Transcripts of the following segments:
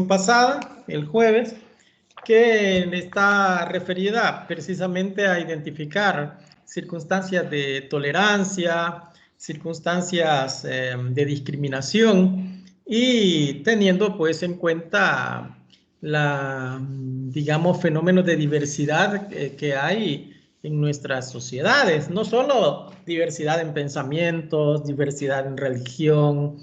pasada, el jueves, que está referida precisamente a identificar circunstancias de tolerancia, circunstancias de discriminación y teniendo pues en cuenta digamos, fenómenos de diversidad que hay en nuestras sociedades, no solo diversidad en pensamientos, diversidad en religión,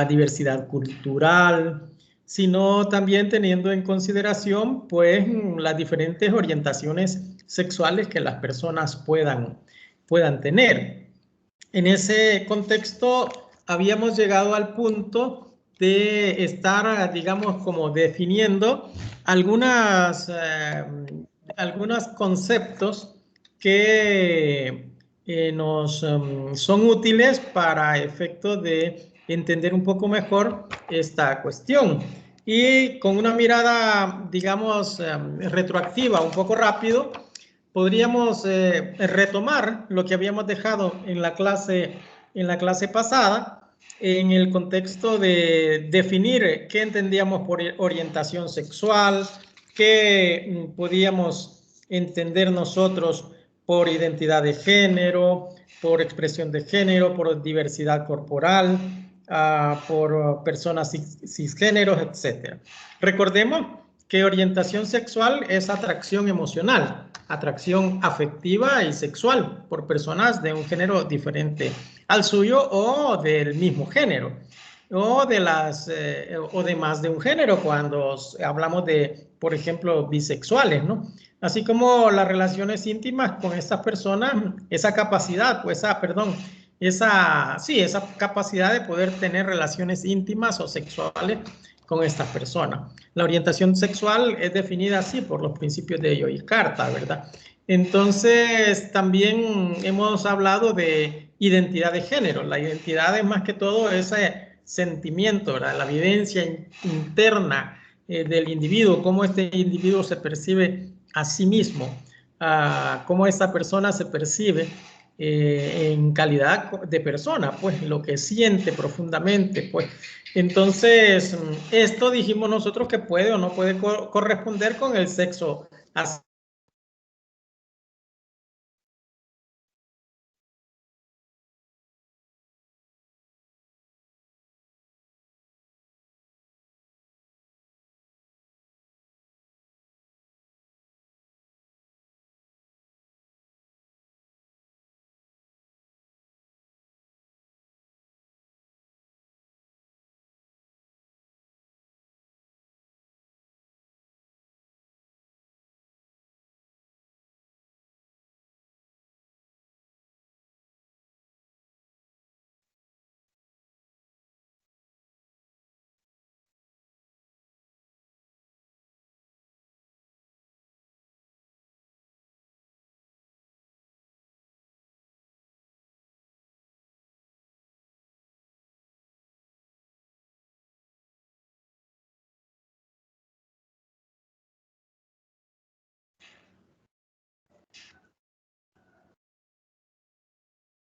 diversidad cultural, sino también teniendo en consideración pues las diferentes orientaciones sexuales que las personas puedan tener. En ese contexto habíamos llegado al punto de estar, digamos, como definiendo algunos conceptos que nos son útiles para efectos de entender un poco mejor esta cuestión. Y con una mirada, digamos, retroactiva, un poco rápido, podríamos retomar lo que habíamos dejado en la clase pasada, en el contexto de definir qué entendíamos por orientación sexual, qué podíamos entender nosotros por identidad de género, por expresión de género, por diversidad corporal, por personas cisgéneros, etc. Recordemos que orientación sexual es atracción emocional, atracción afectiva y sexual por personas de un género diferente al suyo o del mismo género o de más de un género cuando hablamos de, por ejemplo, bisexuales, ¿no? Así como las relaciones íntimas con estas personas, esa capacidad, pues, esa capacidad de poder tener relaciones íntimas o sexuales con estas personas. La orientación sexual es definida así por los principios de Joy Carta, ¿verdad? Entonces, también hemos hablado de identidad de género. La identidad es más que todo ese sentimiento, ¿verdad? La vivencia interna del individuo, cómo este individuo se percibe a sí mismo, cómo esta persona se percibe en calidad de persona, pues lo que siente profundamente, pues. Entonces, esto dijimos nosotros que puede o no puede corresponder con el sexo.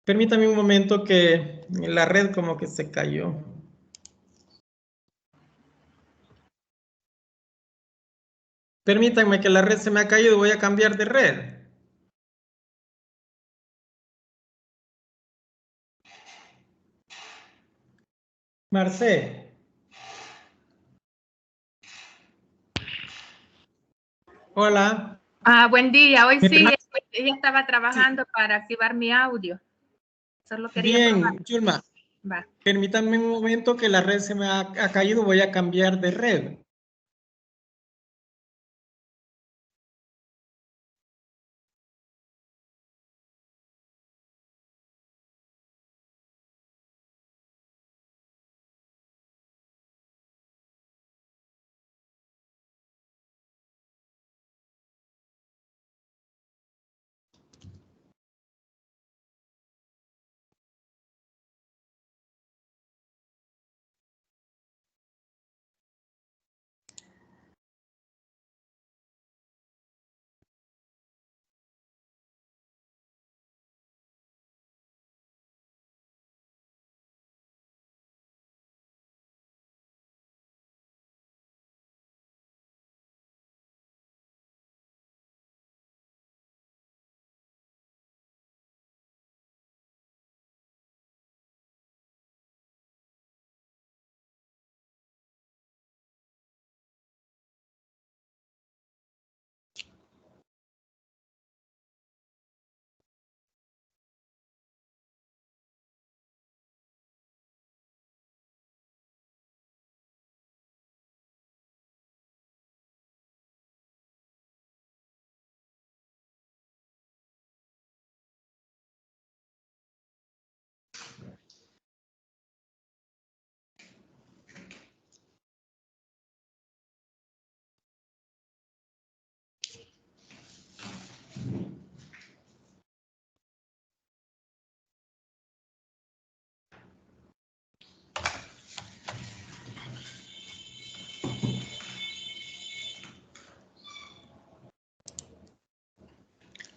Permítame un momento que la red como que se cayó. Permítanme que la red se me ha caído, voy a cambiar de red. Marcé. Hola. Buen día. Hoy ¿Me sí, permite? ella estaba trabajando para activar mi audio. Solo quería Bien, Yulma. Va. Permítanme un momento que la red se me ha caído, voy a cambiar de red.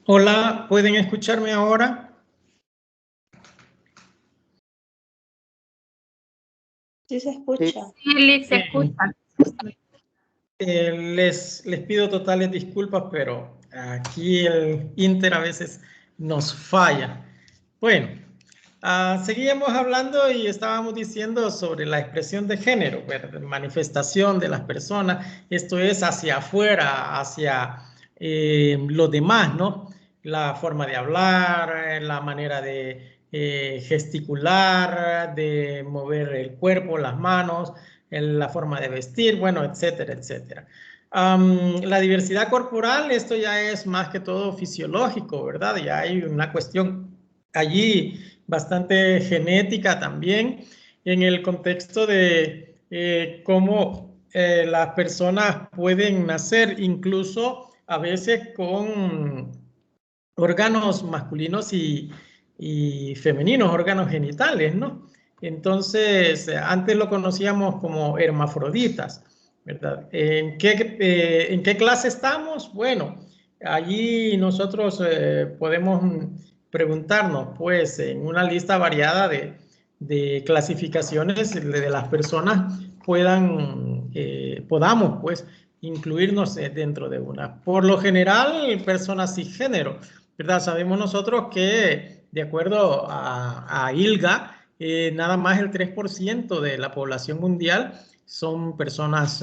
Hola, ¿pueden escucharme ahora? Sí se escucha. Sí, Liz, se escucha. Les pido totales disculpas, pero aquí el Inter a veces nos falla. Bueno, seguíamos hablando y estábamos diciendo sobre la expresión de género, manifestación de las personas, esto es hacia afuera, hacia los demás, ¿no? La forma de hablar, la manera de gesticular, de mover el cuerpo, las manos, la forma de vestir, bueno, etcétera, etcétera. La diversidad corporal, esto ya es más que todo fisiológico, ¿verdad? Ya hay una cuestión allí bastante genética también en el contexto de cómo las personas pueden nacer incluso a veces con órganos masculinos y femeninos, órganos genitales, ¿no? Entonces, antes lo conocíamos como hermafroditas, ¿verdad? ¿En qué clase estamos? Bueno, allí nosotros podemos preguntarnos, pues, en una lista variada de clasificaciones de las personas podamos, pues, incluirnos dentro de una. Por lo general, personas cisgénero, ¿verdad? Sabemos nosotros que, de acuerdo a ILGA, nada más el 3% de la población mundial son personas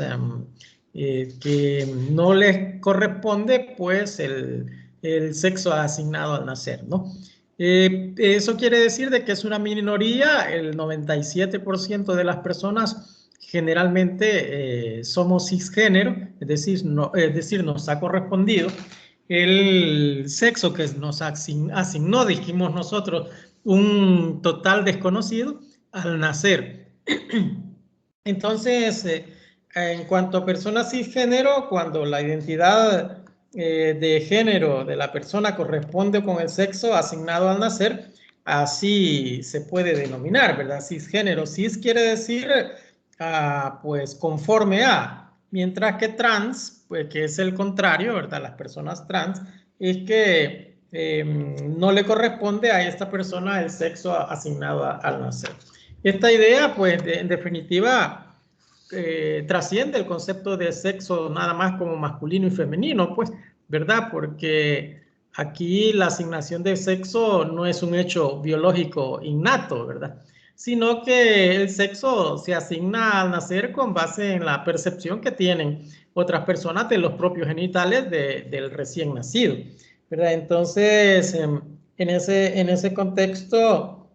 que no les corresponde, pues, el sexo asignado al nacer, ¿no? Eso quiere decir de que es una minoría, el 97% de las personas generalmente somos cisgénero, es decir, nos ha correspondido el sexo que nos asignó, dijimos nosotros, un total desconocido al nacer. Entonces, en cuanto a personas cisgénero, cuando la identidad de género de la persona corresponde con el sexo asignado al nacer, así se puede denominar, ¿verdad? Cisgénero. Cis quiere decir, pues, conforme a, mientras que trans, pues, que es el contrario, ¿verdad? Las personas trans, es que no le corresponde a esta persona el sexo asignado al nacer. Esta idea, pues, en definitiva, trasciende el concepto de sexo nada más como masculino y femenino, pues, ¿verdad? Porque aquí la asignación de sexo no es un hecho biológico innato, ¿verdad? Sino que el sexo se asigna al nacer con base en la percepción que tienen otras personas de los propios genitales del recién nacido, ¿verdad? Entonces, en ese contexto,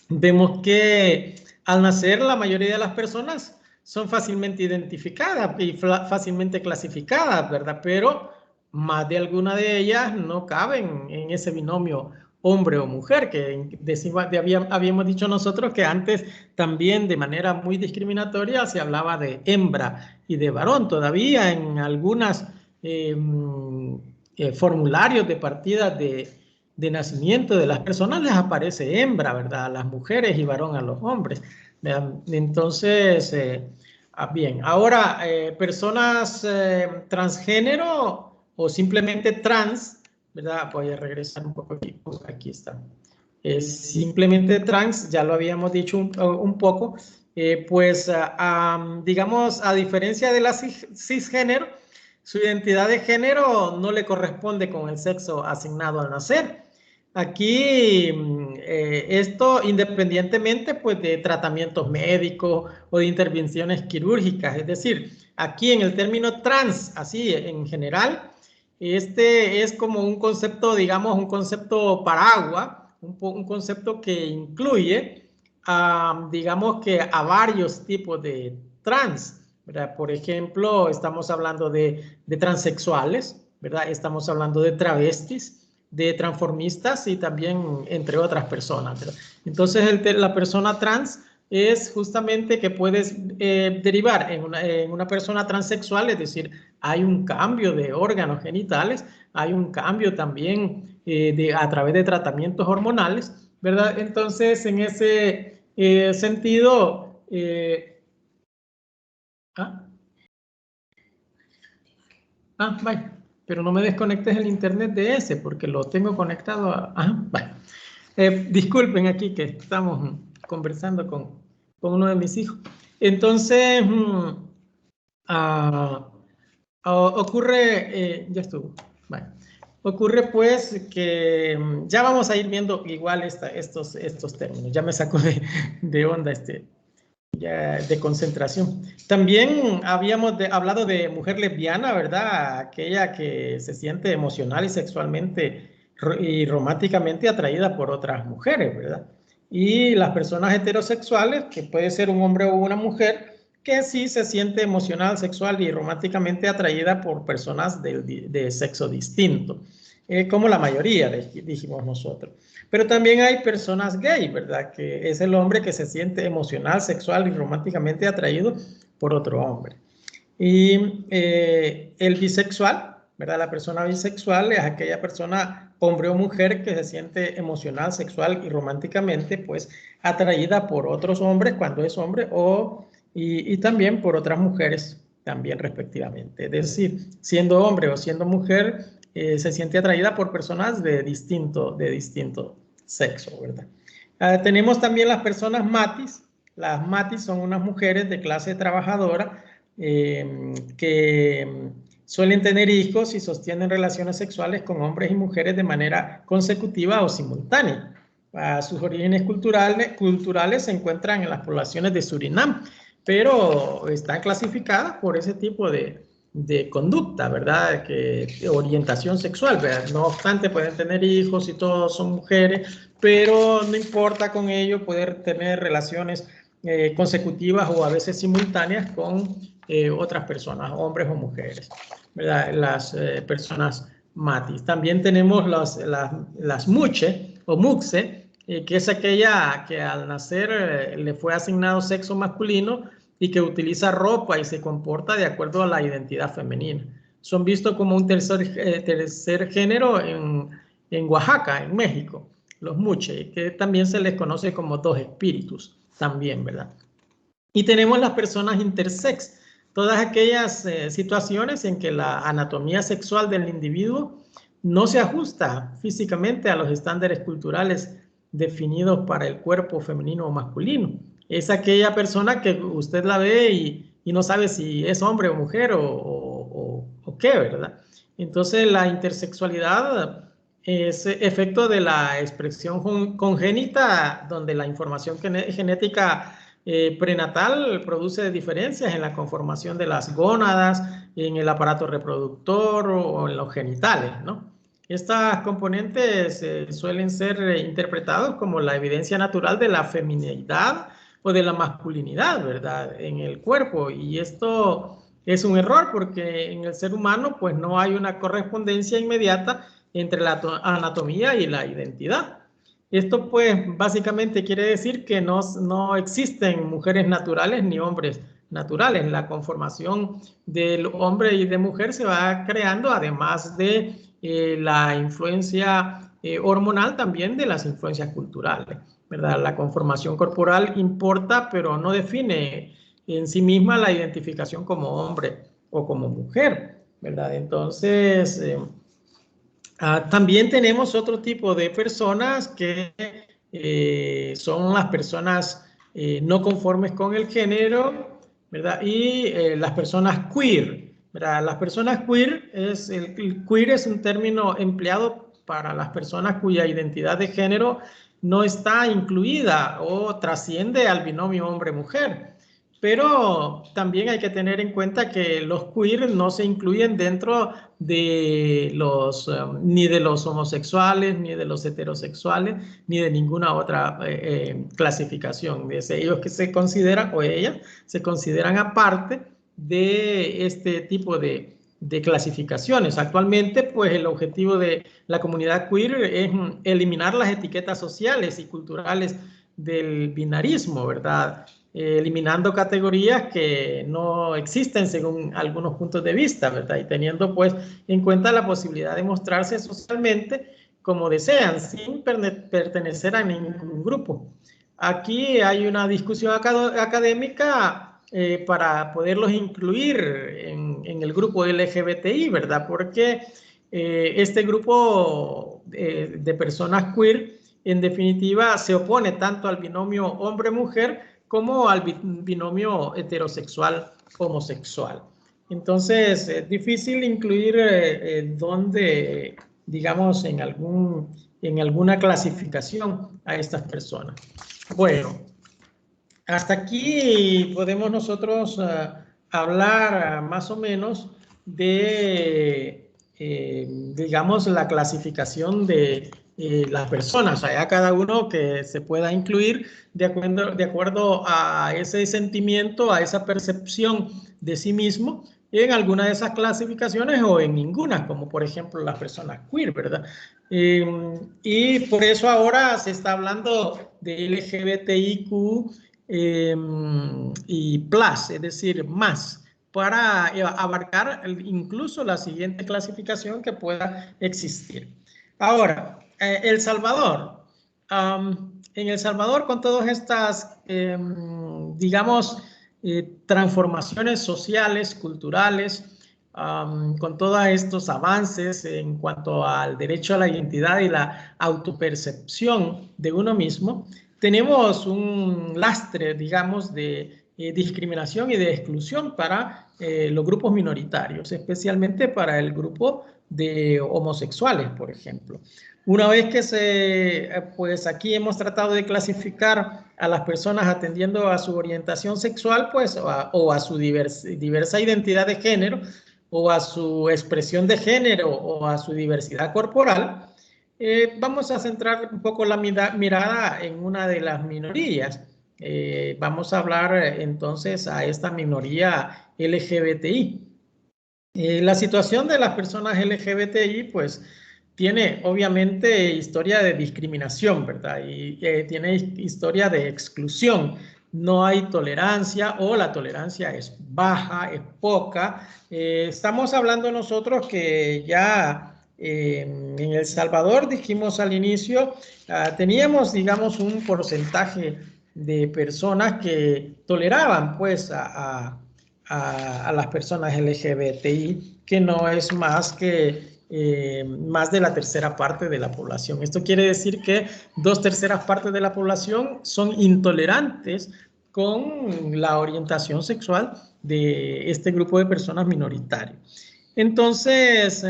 vemos que al nacer la mayoría de las personas son fácilmente identificadas y fácilmente clasificadas, ¿verdad? Pero más de alguna de ellas no caben en ese binomio hombre o mujer, que habíamos dicho nosotros que antes también de manera muy discriminatoria se hablaba de hembra y de varón. Todavía en algunos formularios de partida de nacimiento de las personas les aparece hembra, ¿verdad? A las mujeres y varón a los hombres. Entonces, bien, ahora, personas transgénero o simplemente trans, ¿verdad? Voy a regresar un poco aquí, aquí está. Simplemente trans, ya lo habíamos dicho un poco, pues, digamos, a diferencia de la cisgénero, su identidad de género no le corresponde con el sexo asignado al nacer. Aquí, esto independientemente, pues, de tratamientos médicos o de intervenciones quirúrgicas. Es decir, aquí en el término trans, así en general, este es como un concepto, digamos, un concepto paraguas, un concepto que incluye, digamos que a varios tipos de trans, ¿verdad? Por ejemplo, estamos hablando de transexuales, ¿verdad? Estamos hablando de travestis, de transformistas y también entre otras personas, ¿verdad? Entonces, la persona trans es justamente que puedes derivar en una persona transexual, es decir, hay un cambio de órganos genitales, hay un cambio también a través de tratamientos hormonales, ¿verdad? Entonces, en ese sentido, vaya. pero no me desconectes el internet de ese porque lo tengo conectado a... Bueno. Disculpen aquí que estamos conversando con uno de mis hijos. Entonces, ocurre, ya estuvo. Bueno, ocurre pues que ya vamos a ir viendo igual estos términos. Ya me saco de onda ya de concentración. También habíamos hablado de mujer lesbiana, ¿verdad? Aquella que se siente emocional y sexualmente y románticamente atraída por otras mujeres, ¿verdad? Y las personas heterosexuales, que puede ser un hombre o una mujer, que sí se siente emocional, sexual y románticamente atraída por personas de sexo distinto, como la mayoría, dijimos nosotros. Pero también hay personas gay, ¿verdad? Que es el hombre que se siente emocional, sexual y románticamente atraído por otro hombre. Y el bisexual, ¿verdad? La persona bisexual es aquella persona, hombre o mujer, que se siente emocional, sexual y románticamente, pues, atraída por otros hombres cuando es hombre y también por otras mujeres también respectivamente. Es decir, siendo hombre o siendo mujer, se siente atraída por personas de distinto sexo, ¿verdad? Tenemos también las personas matis. Las matis son unas mujeres de clase trabajadora que suelen tener hijos y sostienen relaciones sexuales con hombres y mujeres de manera consecutiva o simultánea. Sus orígenes culturales se encuentran en las poblaciones de Surinam, pero están clasificadas por ese tipo de conducta, ¿verdad? De orientación sexual, ¿verdad? No obstante, pueden tener hijos y todos son mujeres, pero no importa con ello poder tener relaciones consecutivas o a veces simultáneas con otras personas, hombres o mujeres, ¿verdad? Las personas matis. También tenemos las muche o muxe, que es aquella que al nacer le fue asignado sexo masculino y que utiliza ropa y se comporta de acuerdo a la identidad femenina. Son vistos como un tercer género en Oaxaca, en México, los muche, que también se les conoce como dos espíritus, también, ¿verdad? Y tenemos las personas intersex, todas aquellas situaciones en que la anatomía sexual del individuo no se ajusta físicamente a los estándares culturales definidos para el cuerpo femenino o masculino. Es aquella persona que usted la ve y no sabe si es hombre o mujer o qué, ¿verdad? Entonces la intersexualidad es efecto de la expresión congénita donde la información genética prenatal produce diferencias en la conformación de las gónadas, en el aparato reproductor o en los genitales, ¿no? Estas componentes suelen ser interpretados como la evidencia natural de la feminidad o de la masculinidad, ¿verdad? En el cuerpo. Y esto es un error porque en el ser humano pues no hay una correspondencia inmediata entre la anatomía y la identidad. Esto pues básicamente quiere decir que no existen mujeres naturales ni hombres naturales. La conformación del hombre y de mujer se va creando además de la influencia hormonal, también de las influencias culturales, ¿verdad? La conformación corporal importa, pero no define en sí misma la identificación como hombre o como mujer, ¿verdad? Entonces, también tenemos otro tipo de personas que son las personas no conformes con el género, ¿verdad? Y las personas queer, ¿verdad? Las personas queer, el queer es un término empleado para las personas cuya identidad de género no está incluida o trasciende al binomio hombre-mujer. Pero también hay que tener en cuenta que los queer no se incluyen dentro de ni de los homosexuales, ni de los heterosexuales, ni de ninguna otra clasificación. Es ellos que se consideran, o ellas, se consideran aparte de este tipo de clasificaciones. Actualmente, pues el objetivo de la comunidad queer es eliminar las etiquetas sociales y culturales del binarismo, ¿verdad? Eliminando categorías que no existen según algunos puntos de vista, ¿verdad? Y teniendo pues en cuenta la posibilidad de mostrarse socialmente como desean, sin pertenecer a ningún grupo. Aquí hay una discusión académica para poderlos incluir en el grupo LGBTI, ¿verdad? Porque este grupo de personas queer, en definitiva, se opone tanto al binomio hombre-mujer como al binomio heterosexual-homosexual. Entonces, es difícil incluir donde, digamos, en alguna clasificación a estas personas. Bueno, hasta aquí podemos nosotros hablar más o menos de, digamos, la clasificación de las personas. Hay a cada uno que se pueda incluir de acuerdo a ese sentimiento, a esa percepción de sí mismo en alguna de esas clasificaciones o en ninguna, como por ejemplo las personas queer, ¿verdad? Y por eso ahora se está hablando de LGBTIQ y plus, es decir, más, para abarcar incluso la siguiente clasificación que pueda existir. Ahora, El Salvador. En El Salvador, con todas estas, digamos, transformaciones sociales, culturales, con todos estos avances en cuanto al derecho a la identidad y la autopercepción de uno mismo, tenemos un lastre, digamos, de discriminación y de exclusión para los grupos minoritarios, especialmente para el grupo de homosexuales, por ejemplo. Una vez que pues aquí hemos tratado de clasificar a las personas atendiendo a su orientación sexual, pues, o a su diversa identidad de género, o a su expresión de género, o a su diversidad corporal, vamos a centrar un poco la mirada en una de las minorías. Vamos a hablar entonces a esta minoría LGBTI. La situación de las personas LGBTI, pues, tiene obviamente historia de discriminación, ¿verdad? Y tiene historia de exclusión. No hay tolerancia o la tolerancia es baja, es poca. Estamos hablando nosotros que ya en El Salvador, dijimos al inicio, teníamos, digamos, un porcentaje de personas que toleraban, pues, a las personas LGBTI, que no es más que más de la tercera parte de la población. Esto quiere decir que 2/3 partes de la población son intolerantes con la orientación sexual de este grupo de personas minoritarias. Entonces,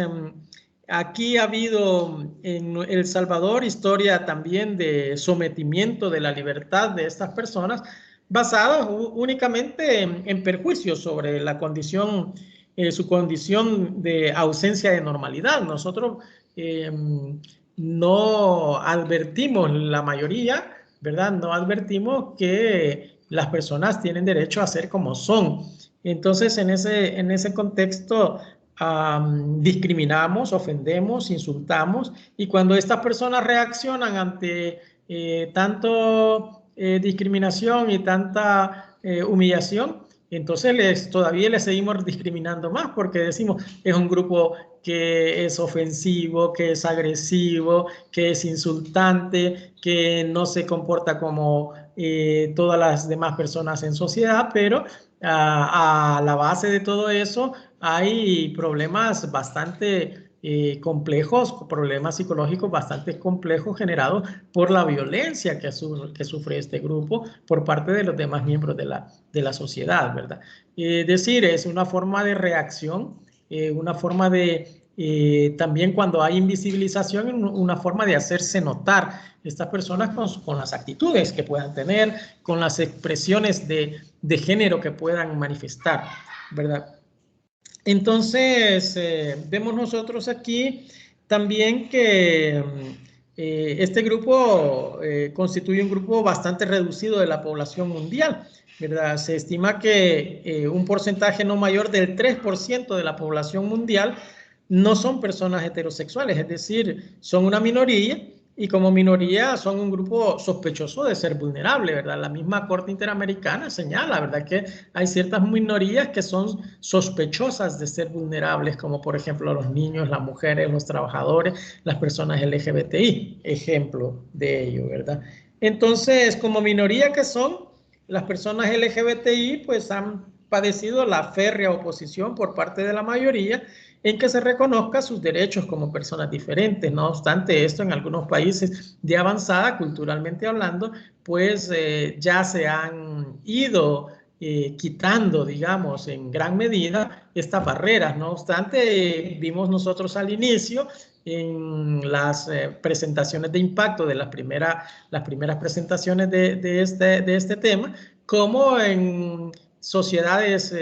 aquí ha habido en El Salvador historia también de sometimiento de la libertad de estas personas basadas únicamente en perjuicios sobre la condición, su condición de ausencia de normalidad. Nosotros no advertimos, la mayoría, ¿verdad? No advertimos que las personas tienen derecho a ser como son. Entonces, en ese contexto, discriminamos, ofendemos, insultamos, y cuando estas personas reaccionan ante tanto discriminación y tanta humillación, entonces todavía les seguimos discriminando más, porque decimos es un grupo que es ofensivo, que es agresivo, que es insultante, que no se comporta como todas las demás personas en sociedad, pero a la base de todo eso hay problemas bastante complejos, problemas psicológicos bastante complejos generados por la violencia que sufre este grupo por parte de los demás miembros de la sociedad, ¿verdad? Es decir, es una forma de reacción, una forma de, también cuando hay invisibilización, una forma de hacerse notar estas personas con las actitudes que puedan tener, con las expresiones de género que puedan manifestar, ¿verdad? Entonces, vemos nosotros aquí también que este grupo constituye un grupo bastante reducido de la población mundial, ¿verdad? Se estima que un porcentaje no mayor del 3% de la población mundial no son personas heterosexuales, es decir, son una minoría, y como minoría son un grupo sospechoso de ser vulnerable, ¿verdad? La misma Corte Interamericana señala, ¿verdad?, que hay ciertas minorías que son sospechosas de ser vulnerables, como por ejemplo los niños, las mujeres, los trabajadores, las personas LGBTI, ejemplo de ello, ¿verdad? Entonces, como minoría que son, las personas LGBTI pues han padecido la férrea oposición por parte de la mayoría en que se reconozca sus derechos como personas diferentes. No obstante esto, en algunos países de avanzada, culturalmente hablando, pues ya se han ido quitando, digamos, en gran medida estas barreras. No obstante, vimos nosotros al inicio en las presentaciones de impacto de las primeras presentaciones de este tema, como en sociedades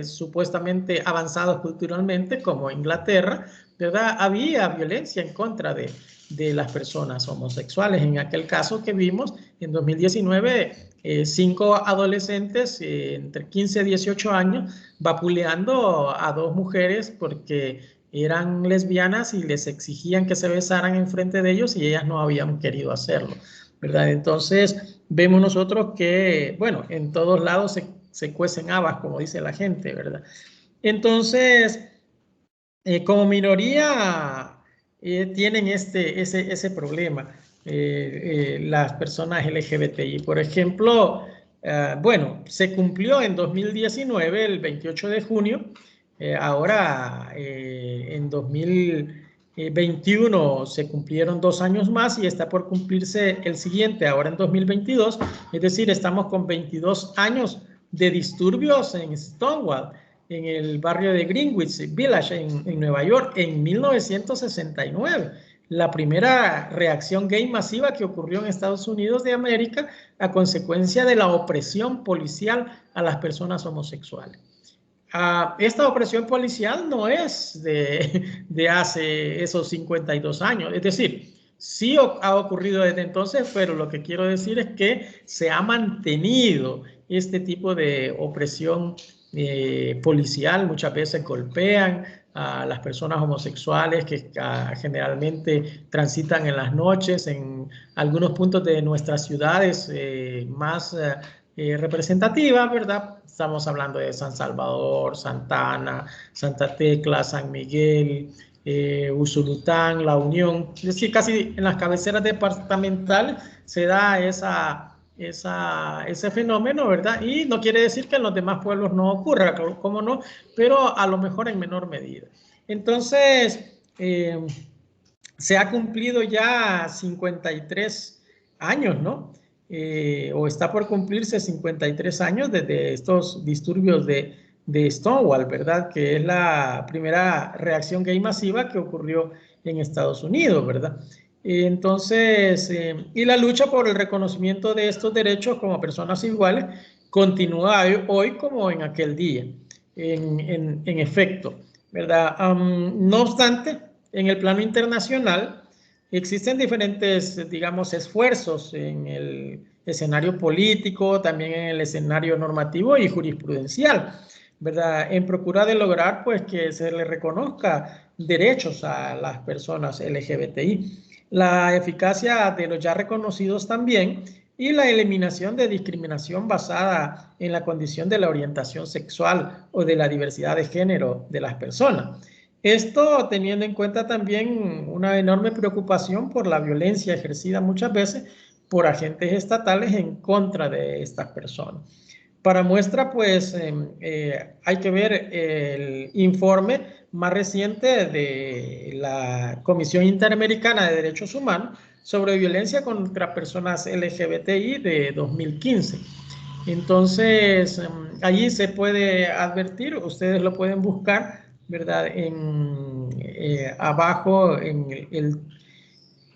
supuestamente avanzadas culturalmente, como Inglaterra, ¿verdad? Había violencia en contra de las personas homosexuales. En aquel caso que vimos en 2019, 5 adolescentes entre 15 y 18 años vapuleando a 2 mujeres porque eran lesbianas y les exigían que se besaran enfrente de ellos y ellas no habían querido hacerlo, ¿verdad? Entonces, vemos nosotros que, bueno, en todos lados se cuecen habas, como dice la gente, ¿verdad? Entonces, como minoría, tienen ese problema, las personas LGBTI. Por ejemplo, bueno, se cumplió en 2019, el 28 de junio, ahora en 2021 se cumplieron 2 años más y está por cumplirse el siguiente, ahora en 2022, es decir, estamos con 22 años de disturbios en Stonewall, en el barrio de Greenwich Village, en Nueva York, en 1969. La primera reacción gay masiva que ocurrió en Estados Unidos de América a consecuencia de la opresión policial a las personas homosexuales. Esta opresión policial no es de hace esos 52 años, es decir, sí ha ocurrido desde entonces, pero lo que quiero decir es que se ha mantenido este tipo de opresión policial. Muchas veces golpean a las personas homosexuales que generalmente transitan en las noches en algunos puntos de nuestras ciudades más representativas, ¿verdad? Estamos hablando de San Salvador, Santa Ana, Santa Tecla, San Miguel, Usulután, La Unión. Es decir, casi en las cabeceras departamentales se da ese fenómeno, ¿verdad? Y no quiere decir que en los demás pueblos no ocurra, cómo no, pero a lo mejor en menor medida. Entonces, se ha cumplido ya 53 años, ¿no? O está por cumplirse 53 años desde estos disturbios de Stonewall, ¿verdad? Que es la primera reacción gay masiva que ocurrió en Estados Unidos, ¿verdad? Entonces, y la lucha por el reconocimiento de estos derechos como personas iguales continúa hoy como en aquel día, en efecto, ¿verdad? No obstante, en el plano internacional existen diferentes, digamos, esfuerzos en el escenario político, también en el escenario normativo y jurisprudencial, ¿verdad? En procura de lograr, pues, que se le reconozca derechos a las personas LGBTI. La eficacia de los ya reconocidos también y la eliminación de discriminación basada en la condición de la orientación sexual o de la diversidad de género de las personas. Esto teniendo en cuenta también una enorme preocupación por la violencia ejercida muchas veces por agentes estatales en contra de estas personas. Para muestra, pues, hay que ver el informe más reciente de la Comisión Interamericana de Derechos Humanos sobre violencia contra personas LGBTI de 2015. Entonces, allí se puede advertir, ustedes lo pueden buscar, ¿verdad? Abajo, en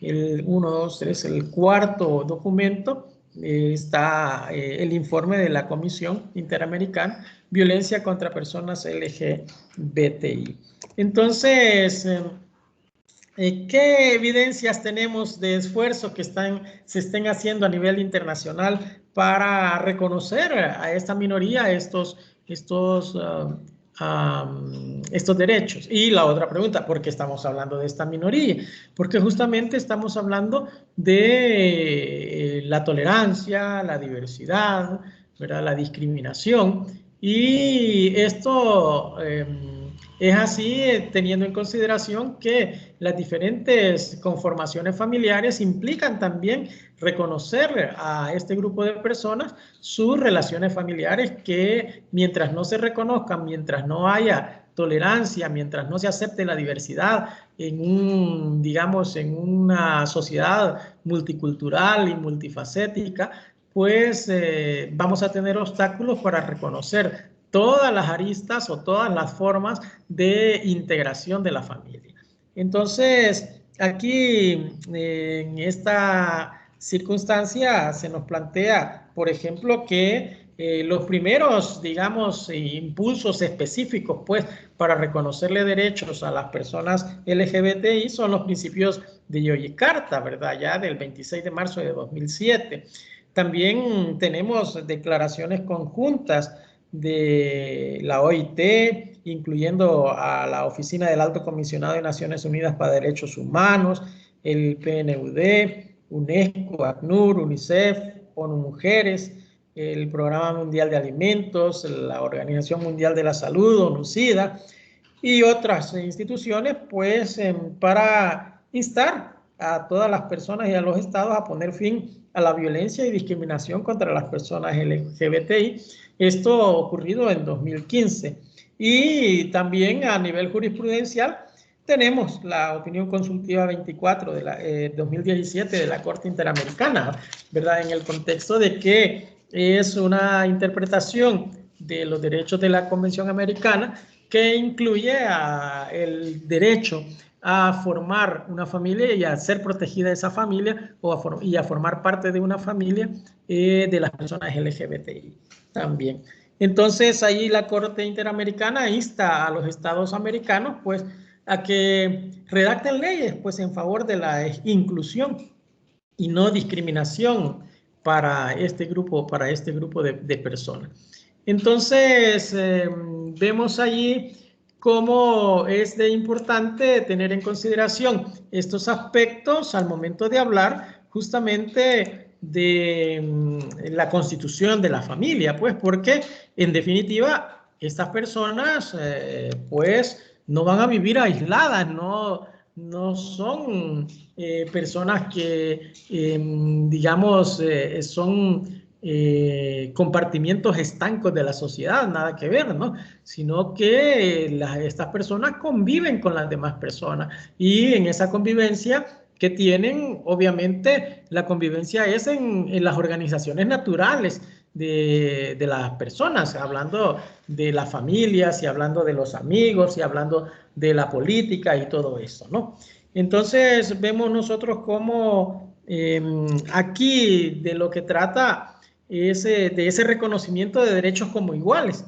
el 1, 2, 3, el cuarto documento, está el informe de la Comisión Interamericana, Violencia contra Personas LGBTI. Entonces, ¿qué evidencias tenemos de esfuerzo que se estén haciendo a nivel internacional para reconocer a esta minoría estos derechos? Y la otra pregunta, ¿por qué estamos hablando de esta minoría? Porque justamente estamos hablando de la tolerancia, la diversidad, ¿verdad? La discriminación, y esto Es así, teniendo en consideración que las diferentes conformaciones familiares implican también reconocer a este grupo de personas sus relaciones familiares que mientras no se reconozcan, mientras no haya tolerancia, mientras no se acepte la diversidad digamos, en una sociedad multicultural y multifacética, pues vamos a tener obstáculos para reconocer todas las aristas o todas las formas de integración de la familia. Entonces, aquí en esta circunstancia se nos plantea, por ejemplo, que los primeros, digamos, impulsos específicos, pues, para reconocerle derechos a las personas LGBTI son los principios de Yogyakarta, ¿verdad? Ya del 26 de marzo de 2007. También tenemos declaraciones conjuntas de la OIT, incluyendo a la Oficina del Alto Comisionado de Naciones Unidas para Derechos Humanos, el PNUD, UNESCO, ACNUR, UNICEF, ONU Mujeres, el Programa Mundial de Alimentos, la Organización Mundial de la Salud, ONU-SIDA, y otras instituciones, pues, para instar a todas las personas y a los estados a poner fin a la violencia y discriminación contra las personas LGBTI. Esto ha ocurrido en 2015. Y también a nivel jurisprudencial tenemos la opinión consultiva 24 de 2017 de la Corte Interamericana, ¿verdad? En el contexto de que es una interpretación de los derechos de la Convención Americana que incluye el derecho a formar una familia y a ser protegida esa familia y a formar parte de una familia de las personas LGBTI también. Entonces, ahí la Corte Interamericana insta a los estados americanos, pues, a que redacten leyes, pues, en favor de la inclusión y no discriminación para este grupo de personas. Entonces, vemos allí cómo es de importante tener en consideración estos aspectos al momento de hablar justamente de la constitución de la familia, pues porque en definitiva estas personas pues no van a vivir aisladas, no son personas que digamos son compartimientos estancos de la sociedad, nada que ver, ¿no? Sino que estas personas conviven con las demás personas y en esa convivencia que tienen, obviamente, la convivencia es en las organizaciones naturales de las personas, hablando de las familias y hablando de los amigos y hablando de la política y todo eso, ¿no? Entonces, vemos nosotros cómo aquí de lo que trata de ese reconocimiento de derechos como iguales.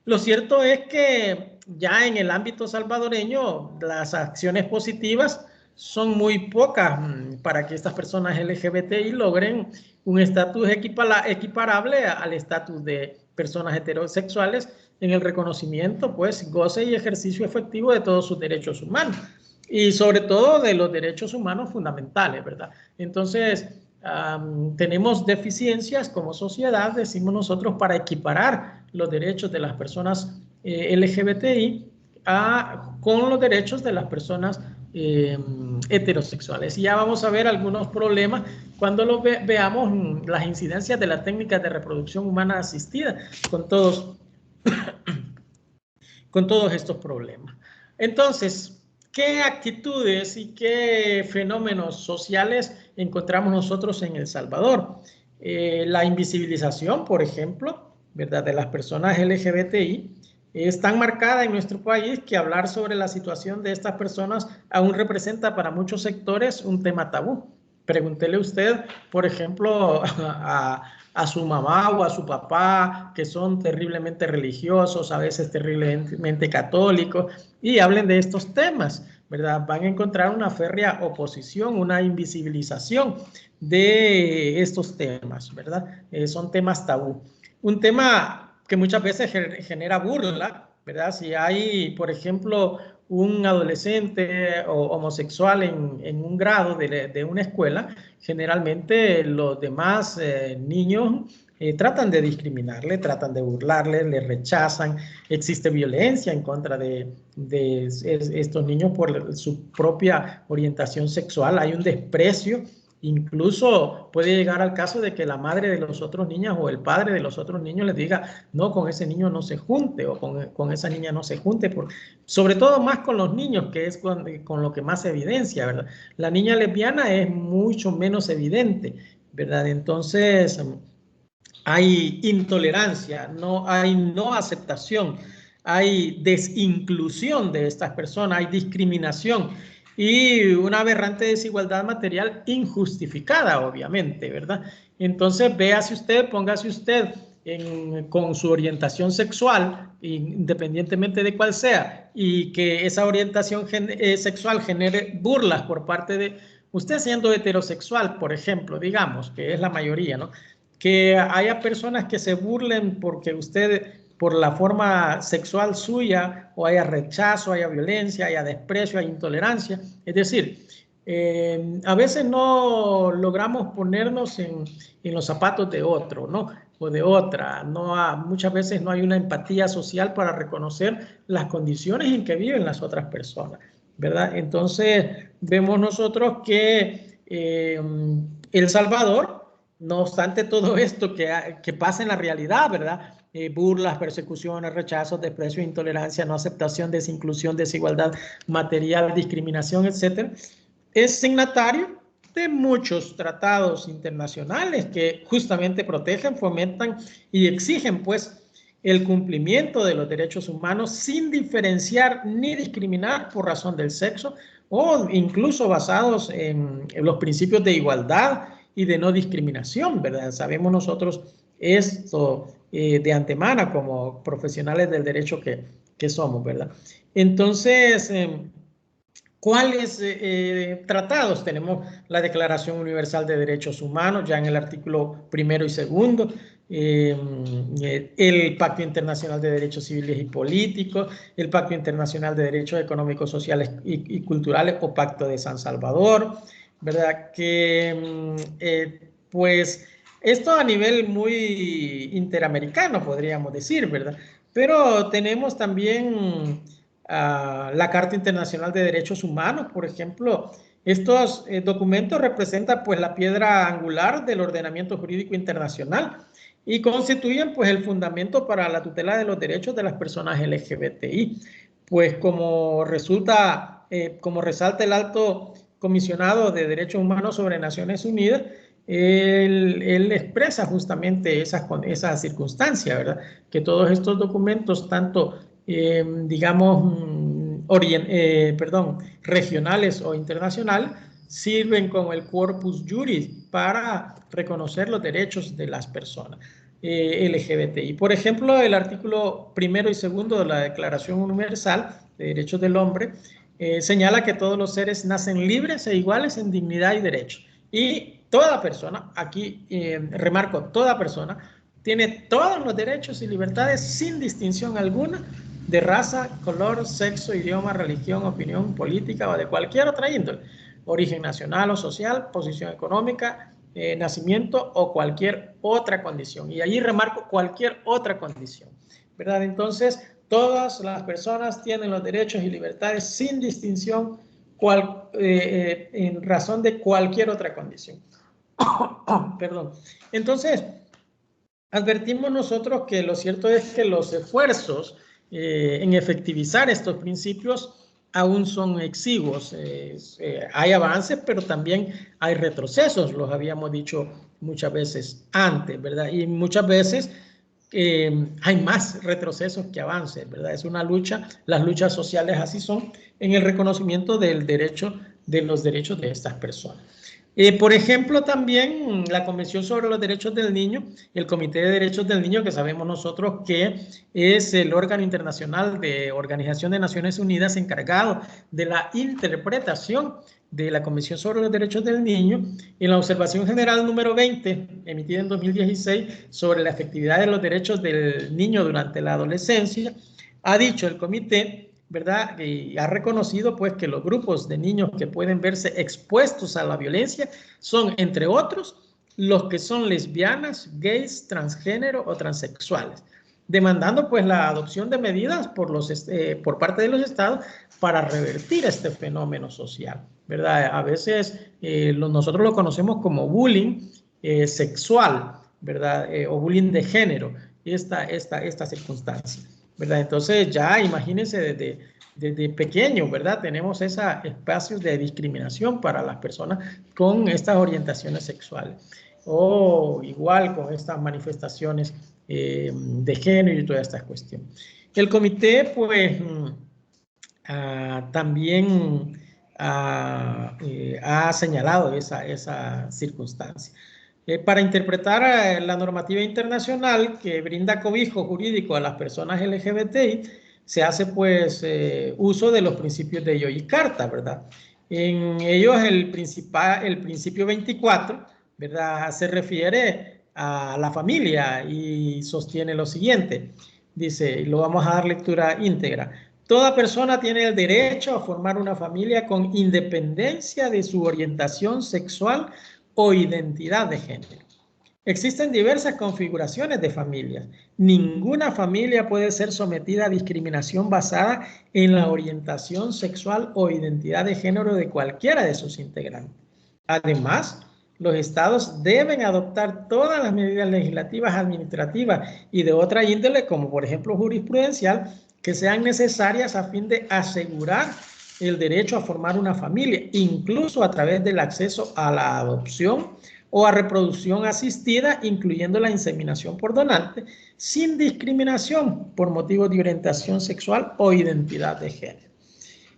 Lo cierto es que ya en el ámbito salvadoreño las acciones positivas son muy pocas para que estas personas LGBTI logren un estatus equiparable al estatus de personas heterosexuales en el reconocimiento, pues, goce y ejercicio efectivo de todos sus derechos humanos y sobre todo de los derechos humanos fundamentales, ¿verdad? Entonces, tenemos deficiencias como sociedad, decimos nosotros, para equiparar los derechos de las personas LGBTI con los derechos de las personas heterosexuales. Y ya vamos a ver algunos problemas cuando veamos las incidencias de las técnicas de reproducción humana asistida con todos estos problemas. Entonces, ¿qué actitudes y qué fenómenos sociales encontramos nosotros en El Salvador? La invisibilización, por ejemplo, ¿verdad?, de las personas LGBTI es tan marcada en nuestro país que hablar sobre la situación de estas personas aún representa para muchos sectores un tema tabú. Pregúntele usted, por ejemplo, a su mamá o a su papá, que son terriblemente religiosos, a veces terriblemente católicos, y hablen de estos temas, ¿verdad? Van a encontrar una férrea oposición, una invisibilización de estos temas, ¿verdad? Son temas tabú. Un tema que muchas veces genera burla, ¿verdad? Si hay, por ejemplo, un adolescente o homosexual en un grado de una escuela, generalmente los demás niños tratan de discriminarle, tratan de burlarle, le rechazan, existe violencia en contra de estos niños por su propia orientación sexual, hay un desprecio, incluso puede llegar al caso de que la madre de los otros niños o el padre de los otros niños les diga, no, con ese niño no se junte o con esa niña no se junte, sobre todo más con los niños, que es con lo que más se evidencia, ¿verdad? La niña lesbiana es mucho menos evidente, ¿verdad? Entonces, hay intolerancia, hay no aceptación, hay desinclusión de estas personas, hay discriminación y una aberrante desigualdad material injustificada, obviamente, ¿verdad? Entonces, véase usted, póngase usted con su orientación sexual, independientemente de cuál sea, y que esa orientación sexual genere burlas por parte de usted siendo heterosexual, por ejemplo, digamos, que es la mayoría, ¿no? Que haya personas que se burlen porque usted, por la forma sexual suya, o haya rechazo, haya violencia, haya desprecio, haya intolerancia. Es decir, a veces no logramos ponernos en los zapatos de otro, ¿no? O de otra. Muchas veces no hay una empatía social para reconocer las condiciones en que viven las otras personas, ¿verdad? Entonces, vemos nosotros que El Salvador, no obstante todo esto que pasa en la realidad, ¿verdad? Burlas, persecuciones, rechazos, desprecio, intolerancia, no aceptación, desinclusión, desigualdad material, discriminación, etcétera, es signatario de muchos tratados internacionales que justamente protegen, fomentan y exigen, pues, el cumplimiento de los derechos humanos sin diferenciar ni discriminar por razón del sexo o incluso basados en los principios de igualdad y de no discriminación, ¿verdad? Sabemos nosotros esto de antemano como profesionales del derecho que somos, ¿verdad? Entonces, ¿cuáles tratados? Tenemos la Declaración Universal de Derechos Humanos, ya en el artículo 1 y 2, el Pacto Internacional de Derechos Civiles y Políticos, el Pacto Internacional de Derechos Económicos, Sociales y Culturales o Pacto de San Salvador, ¿verdad? Pues esto a nivel muy interamericano, podríamos decir, ¿verdad? Pero tenemos también la Carta Internacional de Derechos Humanos, por ejemplo. Estos documentos representan pues la piedra angular del ordenamiento jurídico internacional y constituyen pues el fundamento para la tutela de los derechos de las personas LGBTI. Pues como resalta el alto comisionado de Derechos Humanos sobre Naciones Unidas, él expresa justamente esa circunstancia, ¿verdad? Que todos estos documentos, tanto digamos, regionales o internacionales, sirven como el corpus juris para reconocer los derechos de las personas LGBTI. Por ejemplo, el artículo 1 y 2 de la Declaración Universal de Derechos del Hombre señala que todos los seres nacen libres e iguales en dignidad y derecho. Y toda persona, aquí remarco, toda persona, tiene todos los derechos y libertades sin distinción alguna de raza, color, sexo, idioma, religión, opinión política o de cualquier otra índole, origen nacional o social, posición económica, nacimiento o cualquier otra condición. Y allí remarco cualquier otra condición, ¿verdad? Entonces, todas las personas tienen los derechos y libertades sin distinción en razón de cualquier otra condición. Perdón. Entonces, advertimos nosotros que lo cierto es que los esfuerzos en efectivizar estos principios aún son exiguos. Hay avances, pero también hay retrocesos, los habíamos dicho muchas veces antes, ¿verdad? Y muchas veces hay más retrocesos que avances, ¿verdad? Es una lucha, las luchas sociales así son, en el reconocimiento de los derechos de estas personas. Por ejemplo, también la Convención sobre los Derechos del Niño, el Comité de Derechos del Niño, que sabemos nosotros que es el órgano internacional de Organización de Naciones Unidas encargado de la interpretación de la Convención sobre los Derechos del Niño, en la observación general número 20, emitida en 2016, sobre la efectividad de los derechos del niño durante la adolescencia, ha dicho el comité, ¿verdad? Y ha reconocido pues que los grupos de niños que pueden verse expuestos a la violencia son, entre otros, los que son lesbianas, gays, transgénero o transexuales, demandando pues la adopción de medidas por parte de los estados para revertir este fenómeno social, ¿verdad? A veces nosotros lo conocemos como bullying sexual, ¿verdad? O bullying de género, esta circunstancia, ¿verdad? Entonces ya imagínense desde pequeño, ¿verdad? Tenemos esos espacios de discriminación para las personas con estas orientaciones sexuales. O igual con estas manifestaciones de género y todas estas cuestiones. El comité, pues, también ha señalado esa circunstancia. Para interpretar la normativa internacional que brinda cobijo jurídico a las personas LGBTI, se hace pues uso de los principios de Yogyakarta, ¿verdad? En ellos el principio 24, ¿verdad? Se refiere a la familia y sostiene lo siguiente. Dice, y lo vamos a dar lectura íntegra. Toda persona tiene el derecho a formar una familia con independencia de su orientación sexual o identidad de género. Existen diversas configuraciones de familias. Ninguna familia puede ser sometida a discriminación basada en la orientación sexual o identidad de género de cualquiera de sus integrantes. Además, los estados deben adoptar todas las medidas legislativas, administrativas y de otra índole, como por ejemplo jurisprudencial, que sean necesarias a fin de asegurar el derecho a formar una familia, incluso a través del acceso a la adopción o a reproducción asistida, incluyendo la inseminación por donante, sin discriminación por motivos de orientación sexual o identidad de género.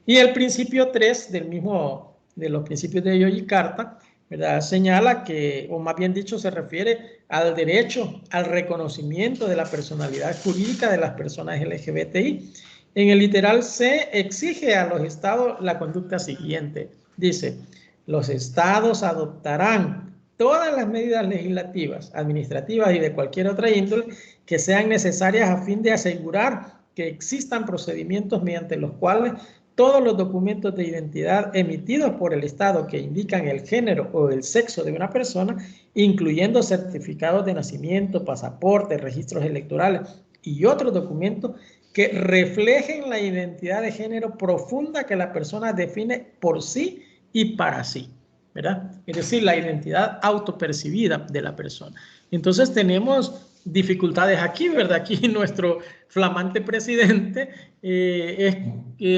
Y el principio 3 de los principios de Yogyakarta, ¿verdad? Señala que, o más bien dicho, se refiere al derecho al reconocimiento de la personalidad jurídica de las personas LGBTI. En el literal C exige a los estados la conducta siguiente. Dice, los estados adoptarán todas las medidas legislativas, administrativas y de cualquier otra índole que sean necesarias a fin de asegurar que existan procedimientos mediante los cuales todos los documentos de identidad emitidos por el Estado que indican el género o el sexo de una persona, incluyendo certificados de nacimiento, pasaportes, registros electorales y otros documentos que reflejen la identidad de género profunda que la persona define por sí y para sí, ¿verdad? Es decir, la identidad autopercibida de la persona. Entonces tenemos dificultades aquí, ¿verdad? Aquí nuestro flamante presidente es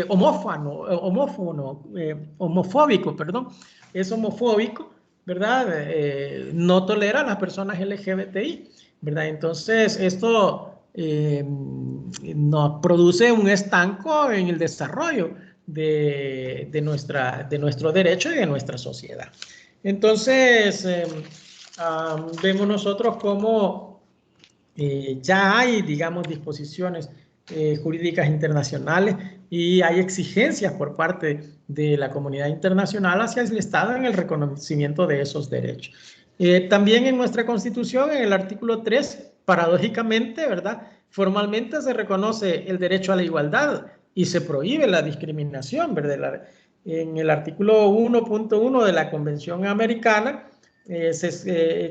homofóbico, perdón, es homofóbico, ¿verdad? No tolera a las personas LGBTI, ¿verdad? Entonces esto nos produce un estanco en el desarrollo de nuestro derecho y de nuestra sociedad. Entonces, vemos nosotros cómo ya hay, digamos, disposiciones jurídicas internacionales y hay exigencias por parte de la comunidad internacional hacia el Estado en el reconocimiento de esos derechos. También en nuestra Constitución, en el artículo 3, paradójicamente, ¿verdad? Formalmente se reconoce el derecho a la igualdad y se prohíbe la discriminación, ¿verdad? En el artículo 1.1 de la Convención Americana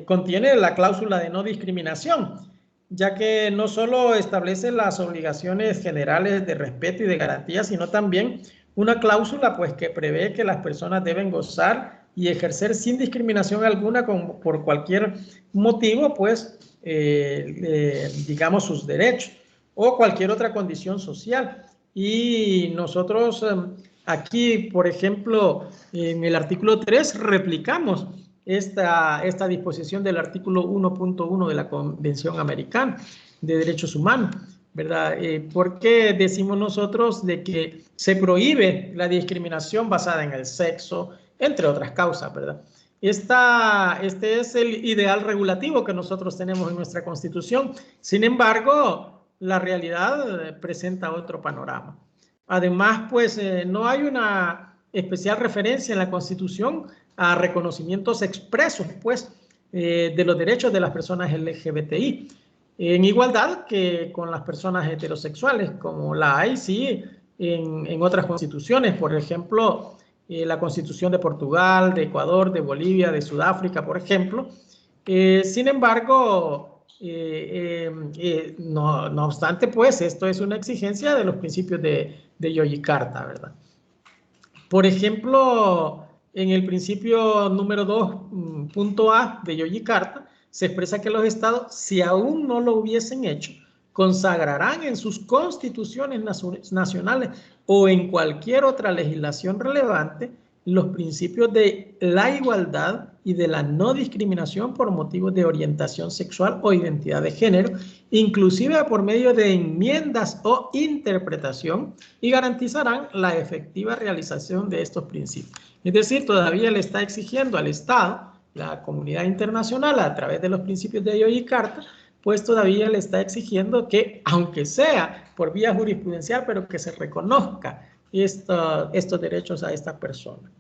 contiene la cláusula de no discriminación, ya que no solo establece las obligaciones generales de respeto y de garantía, sino también una cláusula pues, que prevé que las personas deben gozar y ejercer sin discriminación alguna por cualquier motivo, pues, digamos, sus derechos o cualquier otra condición social. Y nosotros aquí, por ejemplo, en el artículo 3 replicamos esta disposición del artículo 1.1 de la Convención Americana de Derechos Humanos, ¿verdad? ¿Por qué decimos nosotros de que se prohíbe la discriminación basada en el sexo, entre otras causas, ¿verdad? Este es el ideal regulativo que nosotros tenemos en nuestra Constitución. Sin embargo, la realidad presenta otro panorama. Además, pues, no hay una especial referencia en la Constitución a reconocimientos expresos, pues, de los derechos de las personas LGBTI, en igualdad que con las personas heterosexuales, como la hay, sí, en otras constituciones, por ejemplo, la Constitución de Portugal, de Ecuador, de Bolivia, de Sudáfrica, por ejemplo, Sin embargo, no obstante, pues esto es una exigencia de los principios de Yogyakarta, ¿verdad? Por ejemplo, en el principio número 2, punto A de Yogyakarta, se expresa que los estados, si aún no lo hubiesen hecho, consagrarán en sus constituciones nacionales o en cualquier otra legislación relevante los principios de la igualdad y de la no discriminación por motivos de orientación sexual o identidad de género, inclusive por medio de enmiendas o interpretación, y garantizarán la efectiva realización de estos principios. Es decir, todavía le está exigiendo al Estado, la comunidad internacional, a través de los principios de Yogyakarta, pues todavía le está exigiendo que, aunque sea por vía jurisprudencial, pero que se reconozca estos derechos a estas personas.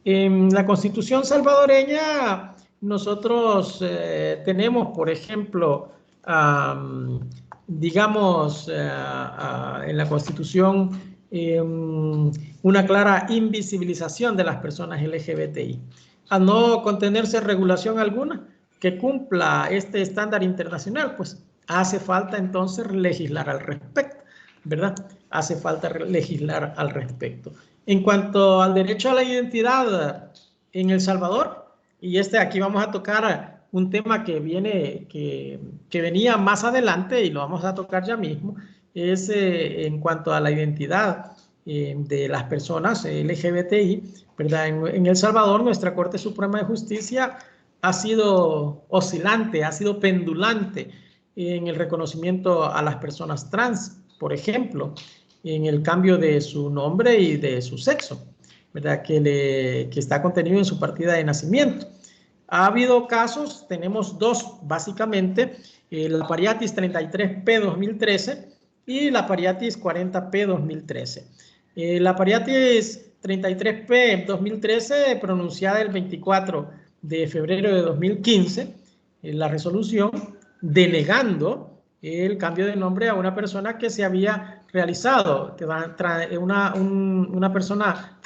En la Constitución salvadoreña, nosotros tenemos, por ejemplo, digamos, en la Constitución, una clara invisibilización de las personas LGBTI. Al no contenerse regulación alguna que cumpla este estándar internacional, pues hace falta entonces legislar al respecto, ¿verdad? Hace falta legislar al respecto. En cuanto al derecho a la identidad en El Salvador, y aquí vamos a tocar un tema que venía más adelante y lo vamos a tocar ya mismo, es en cuanto a la identidad de las personas LGBTI, ¿verdad? En El Salvador, nuestra Corte Suprema de Justicia ha sido oscilante, ha sido pendulante en el reconocimiento a las personas trans, por ejemplo, en el cambio de su nombre y de su sexo, ¿verdad? Que está contenido en su partida de nacimiento. Ha habido casos, tenemos dos básicamente, la Pariatis 33P 2013 y la Pariatis 40P 2013. La Pariatis 33P 2013, pronunciada el 24 de febrero de 2015, la resolución denegando el cambio de nombre a una persona que se había realizado, una persona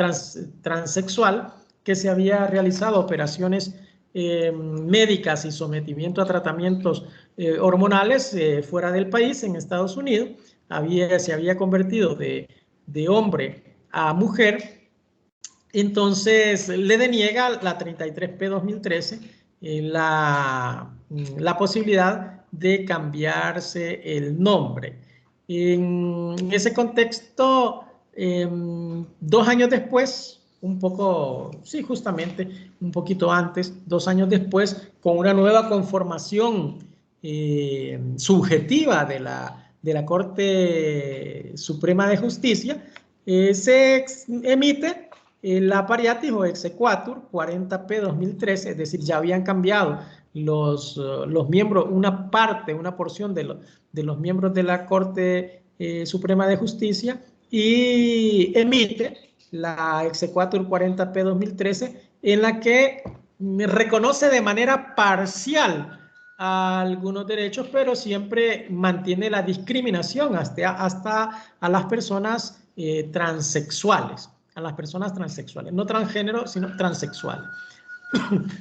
transexual que se había realizado operaciones médicas y sometimiento a tratamientos hormonales fuera del país, en Estados Unidos, se había convertido de hombre a mujer. Entonces le deniega la 33P 2013 la posibilidad de cambiarse el nombre. En ese contexto, 2 años después, justamente un poquito antes, 2 años después, con una nueva conformación subjetiva de la Corte Suprema de Justicia, se emite la Pariatis o Exequatur 40P 2013, es decir, ya habían cambiado los miembros, una porción de los miembros de la Corte Suprema de Justicia, y emite la Exequatur 40P 2013, en la que reconoce de manera parcial algunos derechos, pero siempre mantiene la discriminación hasta a las personas transexuales, no transgénero, sino transexuales.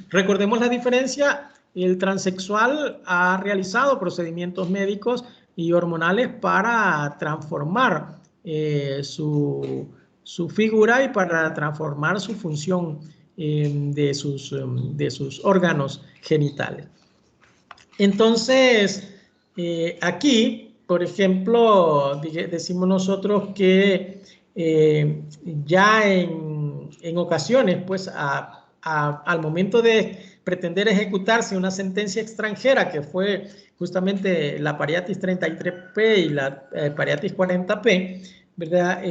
Recordemos la diferencia: el transexual ha realizado procedimientos médicos y hormonales para transformar su figura y para transformar su función de sus órganos genitales. Entonces, aquí, por ejemplo, decimos nosotros que ya en ocasiones, pues al momento de pretender ejecutarse una sentencia extranjera, que fue justamente la Pariatis 33P y la Pariatis 40P, ¿verdad?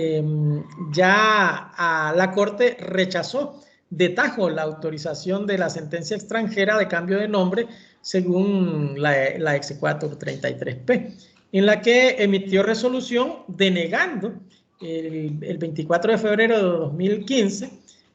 Ya la Corte rechazó de tajo la autorización de la sentencia extranjera de cambio de nombre según la Exequatur 33P, en la que emitió resolución denegando el 24 de febrero de 2015,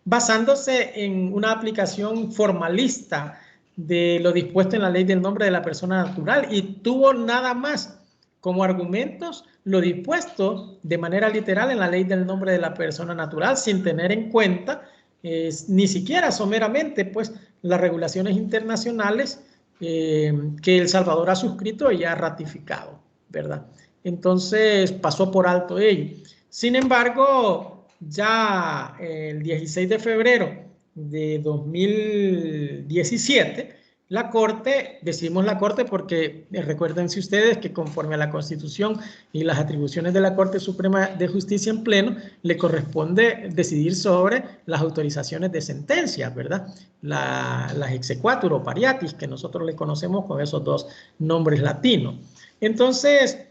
basándose en una aplicación formalista de lo dispuesto en la ley del nombre de la persona natural, y tuvo nada más como argumentos lo dispuesto de manera literal en la ley del nombre de la persona natural, sin tener en cuenta ni siquiera someramente pues las regulaciones internacionales que El Salvador ha suscrito y ha ratificado, ¿verdad? Entonces pasó por alto ello. Sin embargo, ya el 16 de febrero de 2017, la Corte, decimos la Corte porque recuérdense ustedes que conforme a la Constitución y las atribuciones de la Corte Suprema de Justicia en pleno, le corresponde decidir sobre las autorizaciones de sentencias, ¿verdad? Las exequatur o pariatis, que nosotros le conocemos con esos dos nombres latinos. Entonces,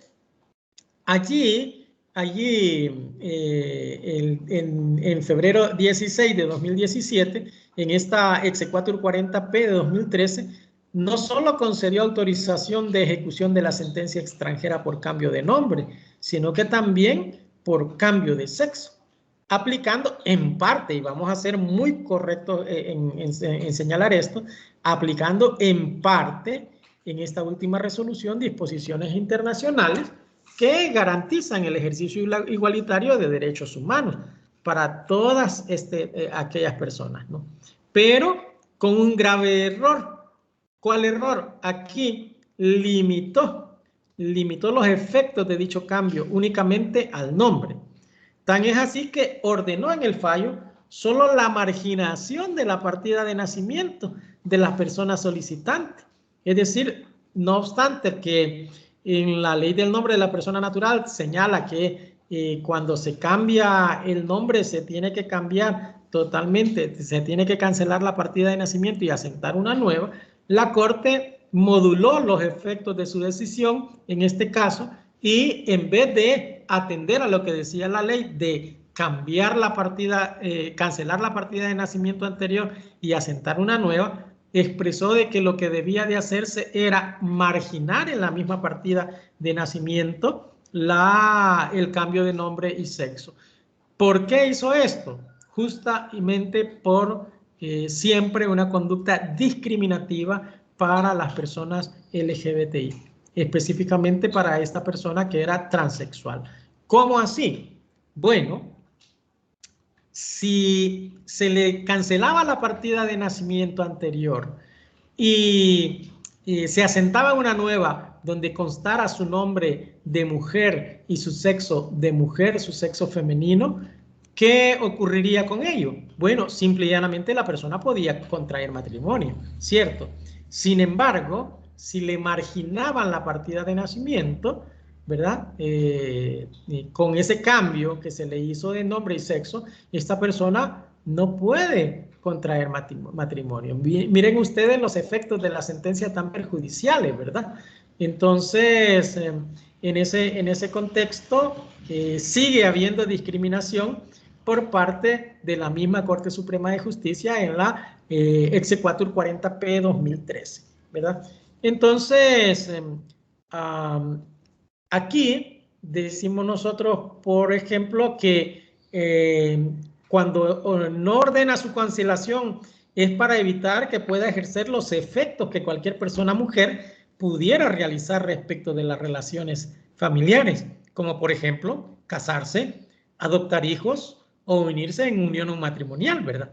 en febrero 16 de 2017, en esta exequatur 40P de 2013, no solo concedió autorización de ejecución de la sentencia extranjera por cambio de nombre, sino que también por cambio de sexo, aplicando en parte, y vamos a ser muy correctos en señalar esto, aplicando en parte en esta última resolución disposiciones internacionales que garantizan el ejercicio igualitario de derechos humanos para todas aquellas personas, ¿no? Pero con un grave error. ¿Cuál error? Aquí limitó los efectos de dicho cambio únicamente al nombre. Tan es así que ordenó en el fallo solo la marginación de la partida de nacimiento de las personas solicitantes. Es decir, no obstante que en la ley del nombre de la persona natural señala que cuando se cambia el nombre se tiene que cambiar totalmente, se tiene que cancelar la partida de nacimiento y asentar una nueva. La Corte moduló los efectos de su decisión en este caso y en vez de atender a lo que decía la ley de cambiar la partida, cancelar la partida de nacimiento anterior y asentar una nueva, expresó de que lo que debía de hacerse era marginar en la misma partida de nacimiento el cambio de nombre y sexo. ¿Por qué hizo esto? Justamente por siempre una conducta discriminativa para las personas LGBTI, específicamente para esta persona que era transexual. ¿Cómo así? Bueno, si se le cancelaba la partida de nacimiento anterior y se asentaba una nueva donde constara su nombre de mujer y su sexo de mujer, su sexo femenino, ¿qué ocurriría con ello? Bueno, simple y llanamente la persona podía contraer matrimonio, ¿cierto? Sin embargo, si le marginaban la partida de nacimiento, ¿verdad? Con ese cambio que se le hizo de nombre y sexo, esta persona no puede contraer matrimonio. Miren ustedes los efectos de la sentencia tan perjudiciales, ¿verdad? Entonces, en ese contexto, sigue habiendo discriminación por parte de la misma Corte Suprema de Justicia en la exequatur 40P 2013, ¿verdad? Entonces, aquí decimos nosotros, por ejemplo, que cuando no ordena su cancelación es para evitar que pueda ejercer los efectos que cualquier persona mujer pudiera realizar respecto de las relaciones familiares, como por ejemplo, casarse, adoptar hijos o unirse en unión matrimonial, ¿verdad?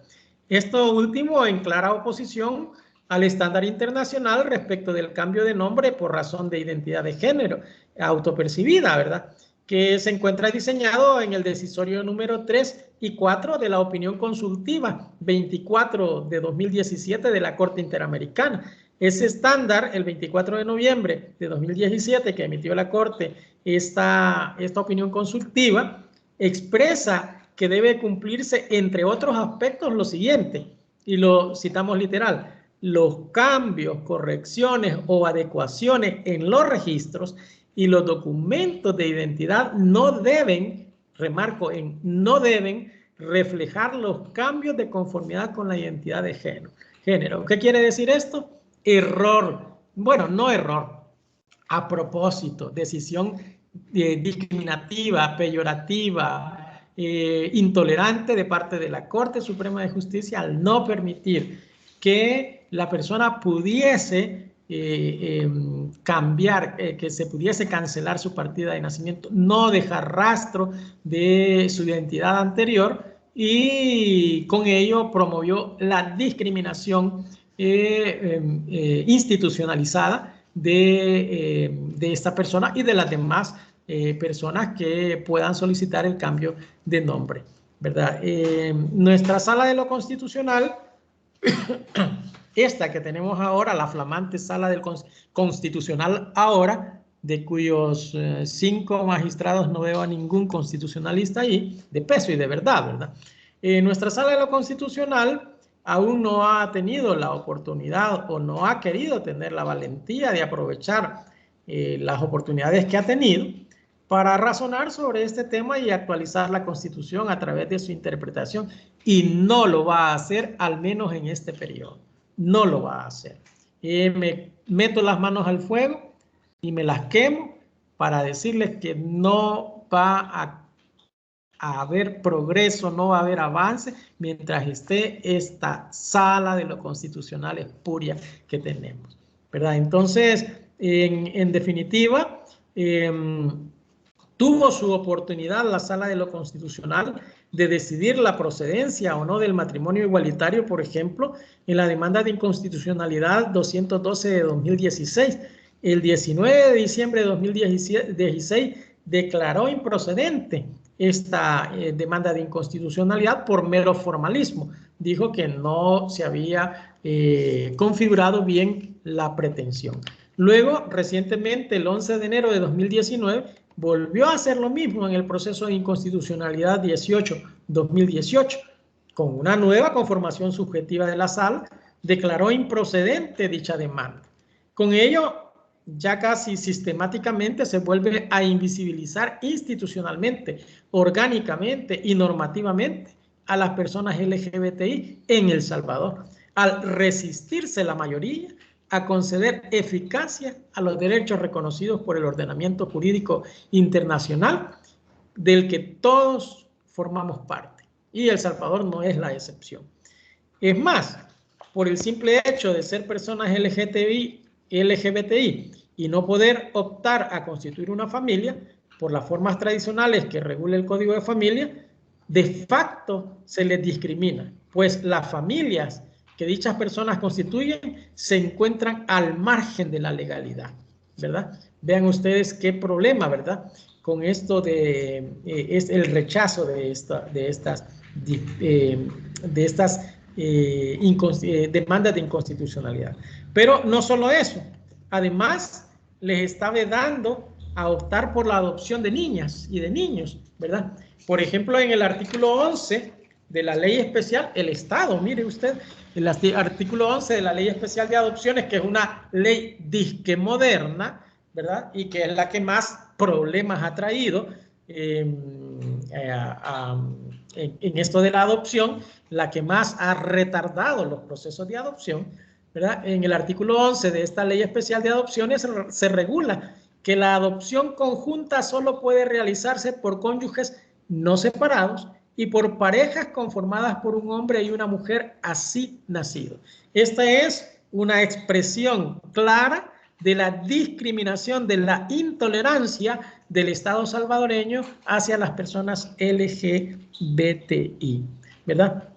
Esto último en clara oposición al estándar internacional respecto del cambio de nombre por razón de identidad de género autopercibida, ¿verdad? Que se encuentra diseñado en el decisorio número 3 y 4 de la opinión consultiva 24 de 2017 de la Corte Interamericana. Ese estándar, el 24 de noviembre de 2017 que emitió la Corte esta opinión consultiva, expresa que debe cumplirse, entre otros aspectos, lo siguiente, y lo citamos literal: los cambios, correcciones o adecuaciones en los registros y los documentos de identidad no deben, remarco en no deben, reflejar los cambios de conformidad con la identidad de género. ¿Qué quiere decir esto? Error. Bueno, no error. A propósito, decisión discriminativa, peyorativa, intolerante de parte de la Corte Suprema de Justicia al no permitir que la persona pudiese cambiar, que se pudiese cancelar su partida de nacimiento, no dejar rastro de su identidad anterior, y con ello promovió la discriminación institucionalizada de esta persona y de las demás personas que puedan solicitar el cambio de nombre, ¿verdad? Nuestra sala de lo constitucional, esta que tenemos ahora, la flamante sala del constitucional ahora, de cuyos 5 magistrados no veo a ningún constitucionalista ahí, de peso y de verdad, ¿verdad? Nuestra sala de lo constitucional aún no ha tenido la oportunidad o no ha querido tener la valentía de aprovechar las oportunidades que ha tenido para razonar sobre este tema y actualizar la Constitución a través de su interpretación, y no lo va a hacer, al menos en este periodo. No lo va a hacer. Me meto las manos al fuego y me las quemo para decirles que no va a haber progreso, no va a haber avance mientras esté esta sala de lo constitucional espuria que tenemos, ¿verdad? Entonces, en definitiva, tuvo su oportunidad la sala de lo constitucional de decidir la procedencia o no del matrimonio igualitario, por ejemplo, en la demanda de inconstitucionalidad 212 de 2016. El 19 de diciembre de 2016 declaró improcedente esta demanda de inconstitucionalidad por mero formalismo. Dijo que no se había configurado bien la pretensión. Luego, recientemente, el 11 de enero de 2019, volvió a hacer lo mismo en el proceso de inconstitucionalidad 18-2018. Con una nueva conformación subjetiva de la sala, declaró improcedente dicha demanda. Con ello, ya casi sistemáticamente se vuelve a invisibilizar institucionalmente, orgánicamente y normativamente a las personas LGBTI en El Salvador, al resistirse la mayoría a conceder eficacia a los derechos reconocidos por el ordenamiento jurídico internacional del que todos formamos parte. Y El Salvador no es la excepción. Es más, por el simple hecho de ser personas LGBTI y no poder optar a constituir una familia por las formas tradicionales que regula el Código de Familia, de facto se les discrimina, pues las familias que dichas personas constituyen se encuentran al margen de la legalidad, ¿verdad? Vean ustedes qué problema, ¿verdad? Con esto es el rechazo de estas demandas de inconstitucionalidad. Pero no solo eso, además les está vedando a optar por la adopción de niñas y de niños, ¿verdad? Por ejemplo, en el artículo 11 de la ley especial, el Estado, mire usted, el artículo 11 de la ley especial de adopciones, que es una ley disque moderna, ¿verdad? Y que es la que más problemas ha traído en esto de la adopción, la que más ha retardado los procesos de adopción, ¿verdad? En el artículo 11 de esta ley especial de adopciones se regula que la adopción conjunta solo puede realizarse por cónyuges no separados y por parejas conformadas por un hombre y una mujer así nacidos. Esta es una expresión clara de la discriminación, de la intolerancia del Estado salvadoreño hacia las personas LGBTI, ¿verdad?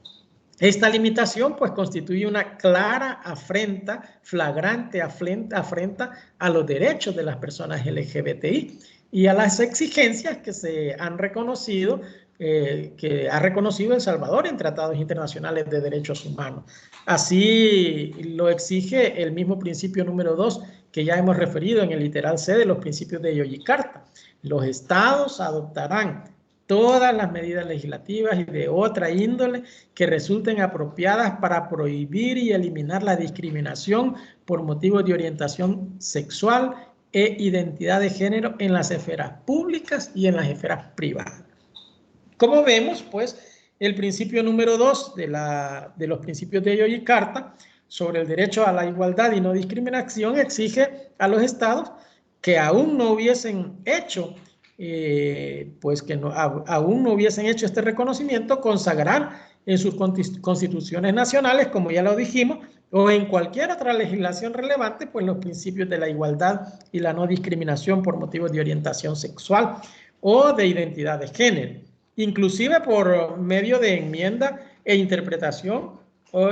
Esta limitación pues constituye una clara afrenta, flagrante afrenta a los derechos de las personas LGBTI y a las exigencias que se han reconocido, que ha reconocido El Salvador en tratados internacionales de derechos humanos. Así lo exige el mismo principio número 2 que ya hemos referido en el literal C de los principios de Yogyakarta. Los estados adoptarán todas las medidas legislativas y de otra índole que resulten apropiadas para prohibir y eliminar la discriminación por motivos de orientación sexual e identidad de género en las esferas públicas y en las esferas privadas. Como vemos, pues, el principio número 2 de los principios de Yogyakarta sobre el derecho a la igualdad y no discriminación exige a los estados que aún no hubiesen hecho aún no hubiesen hecho este reconocimiento, consagrar en sus constituciones nacionales, como ya lo dijimos, o en cualquier otra legislación relevante, pues los principios de la igualdad y la no discriminación por motivos de orientación sexual o de identidad de género, inclusive por medio de enmienda e interpretación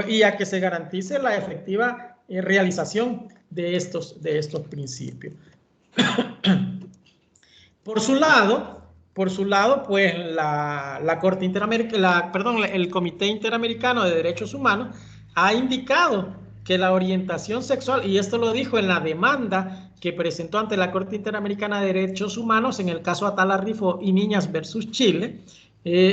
y a que se garantice la efectiva realización de estos principios. Por su lado, pues la Corte Interamericana, el Comité Interamericano de Derechos Humanos ha indicado que la orientación sexual, y esto lo dijo en la demanda que presentó ante la Corte Interamericana de Derechos Humanos en el caso Atala Rifo y Niñas versus Chile,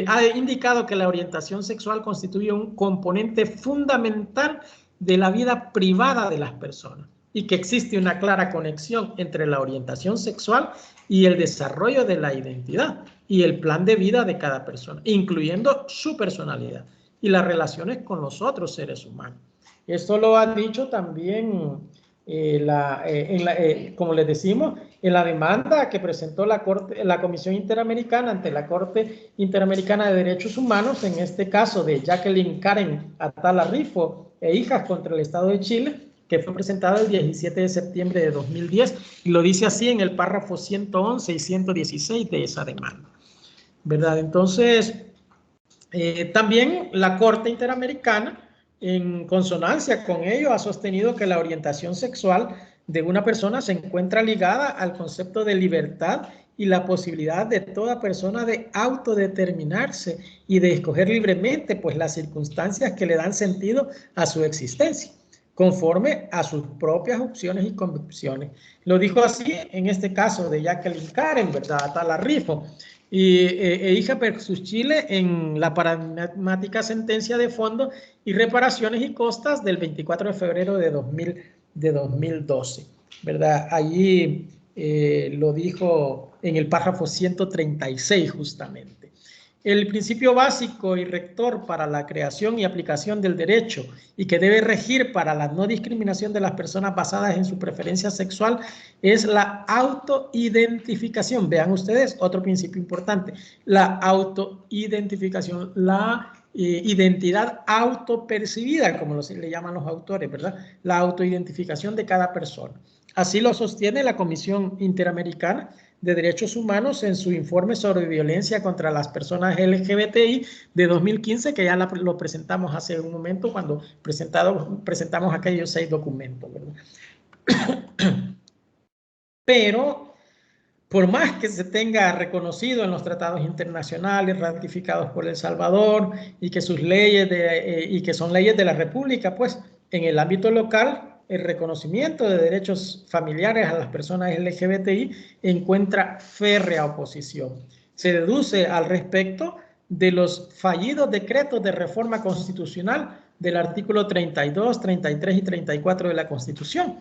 ha indicado que la orientación sexual constituye un componente fundamental de la vida privada de las personas y que existe una clara conexión entre la orientación sexual y el desarrollo de la identidad y el plan de vida de cada persona, incluyendo su personalidad y las relaciones con los otros seres humanos. Esto lo ha dicho también, como les decimos, en la demanda que presentó la Comisión Interamericana ante la Corte Interamericana de Derechos Humanos, en este caso de Jacqueline Karen Atala Rifo e hijas contra el Estado de Chile, que fue presentado el 17 de septiembre de 2010, y lo dice así en el párrafo 111 y 116 de esa demanda, ¿verdad? Entonces, también la Corte Interamericana, en consonancia con ello, ha sostenido que la orientación sexual de una persona se encuentra ligada al concepto de libertad y la posibilidad de toda persona de autodeterminarse y de escoger libremente, pues, las circunstancias que le dan sentido a su existencia, conforme a sus propias opciones y convicciones. Lo dijo así en este caso de Jacqueline Karen, ¿verdad? Atala Rifo y hija versus Chile en la paradigmática sentencia de fondo y reparaciones y costas del 24 de febrero de 2012, ¿verdad? Allí lo dijo en el párrafo 136 justamente. El principio básico y rector para la creación y aplicación del derecho y que debe regir para la no discriminación de las personas basadas en su preferencia sexual es la autoidentificación. Vean ustedes otro principio importante, la autoidentificación, la identidad autopercibida, como le llaman los autores, ¿verdad? La autoidentificación de cada persona. Así lo sostiene la Comisión Interamericana de Derechos Humanos en su informe sobre violencia contra las personas LGBTI de 2015, que ya lo presentamos hace un momento cuando presentamos aquellos 6 documentos, ¿verdad? Pero, por más que se tenga reconocido en los tratados internacionales ratificados por El Salvador y que sus leyes y que son leyes de la República, pues en el ámbito local el reconocimiento de derechos familiares a las personas LGBTI encuentra férrea oposición. Se deduce al respecto de los fallidos decretos de reforma constitucional del artículo 32, 33 y 34 de la Constitución.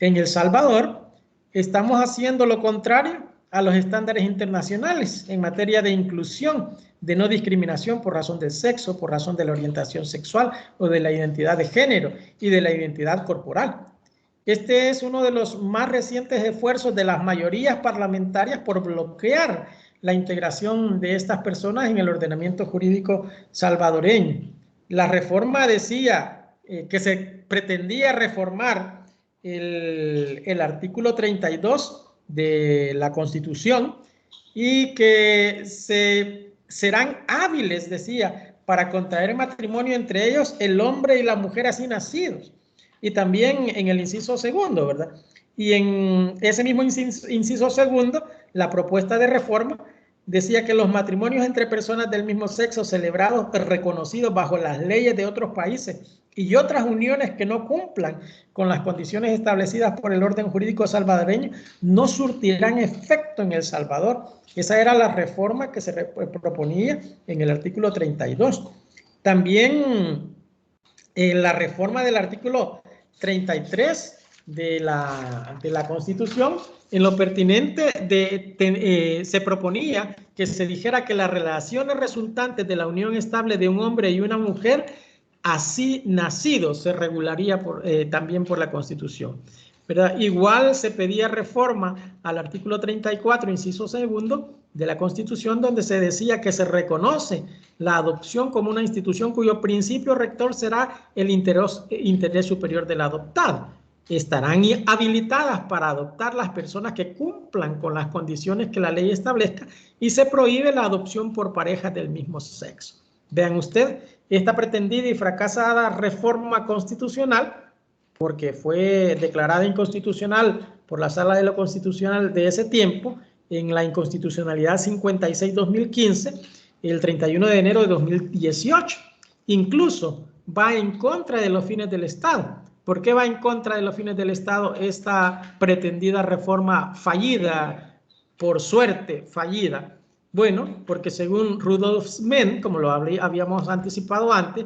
En El Salvador estamos haciendo lo contrario a los estándares internacionales en materia de inclusión, de no discriminación por razón del sexo, por razón de la orientación sexual o de la identidad de género y de la identidad corporal. Este es uno de los más recientes esfuerzos de las mayorías parlamentarias por bloquear la integración de estas personas en el ordenamiento jurídico salvadoreño. La reforma decía que se pretendía reformar el artículo 32 de la Constitución y que serán hábiles, decía, para contraer matrimonio entre ellos el hombre y la mujer así nacidos. Y también en el inciso segundo, ¿verdad? Y en ese mismo inciso segundo, la propuesta de reforma decía que los matrimonios entre personas del mismo sexo celebrados, reconocidos bajo las leyes de otros países y otras uniones que no cumplan con las condiciones establecidas por el orden jurídico salvadoreño no surtirán efecto en El Salvador. Esa era la reforma que se proponía en el artículo 32. También la reforma del artículo 33 de la Constitución, en lo pertinente se proponía que se dijera que las relaciones resultantes de la unión estable de un hombre y una mujer así nacidos se regularía también por la Constitución, ¿verdad? Igual se pedía reforma al artículo 34, inciso segundo de la Constitución, donde se decía que se reconoce la adopción como una institución cuyo principio rector será el interés superior del adoptado. Estarán habilitadas para adoptar las personas que cumplan con las condiciones que la ley establezca y se prohíbe la adopción por parejas del mismo sexo. Vean usted, esta pretendida y fracasada reforma constitucional, porque fue declarada inconstitucional por la Sala de lo Constitucional de ese tiempo, en la inconstitucionalidad 56-2015, el 31 de enero de 2018. Incluso va en contra de los fines del Estado. ¿Por qué va en contra de los fines del Estado esta pretendida reforma fallida, por suerte fallida? Bueno, porque según Rudolf Menn, como lo habíamos anticipado antes,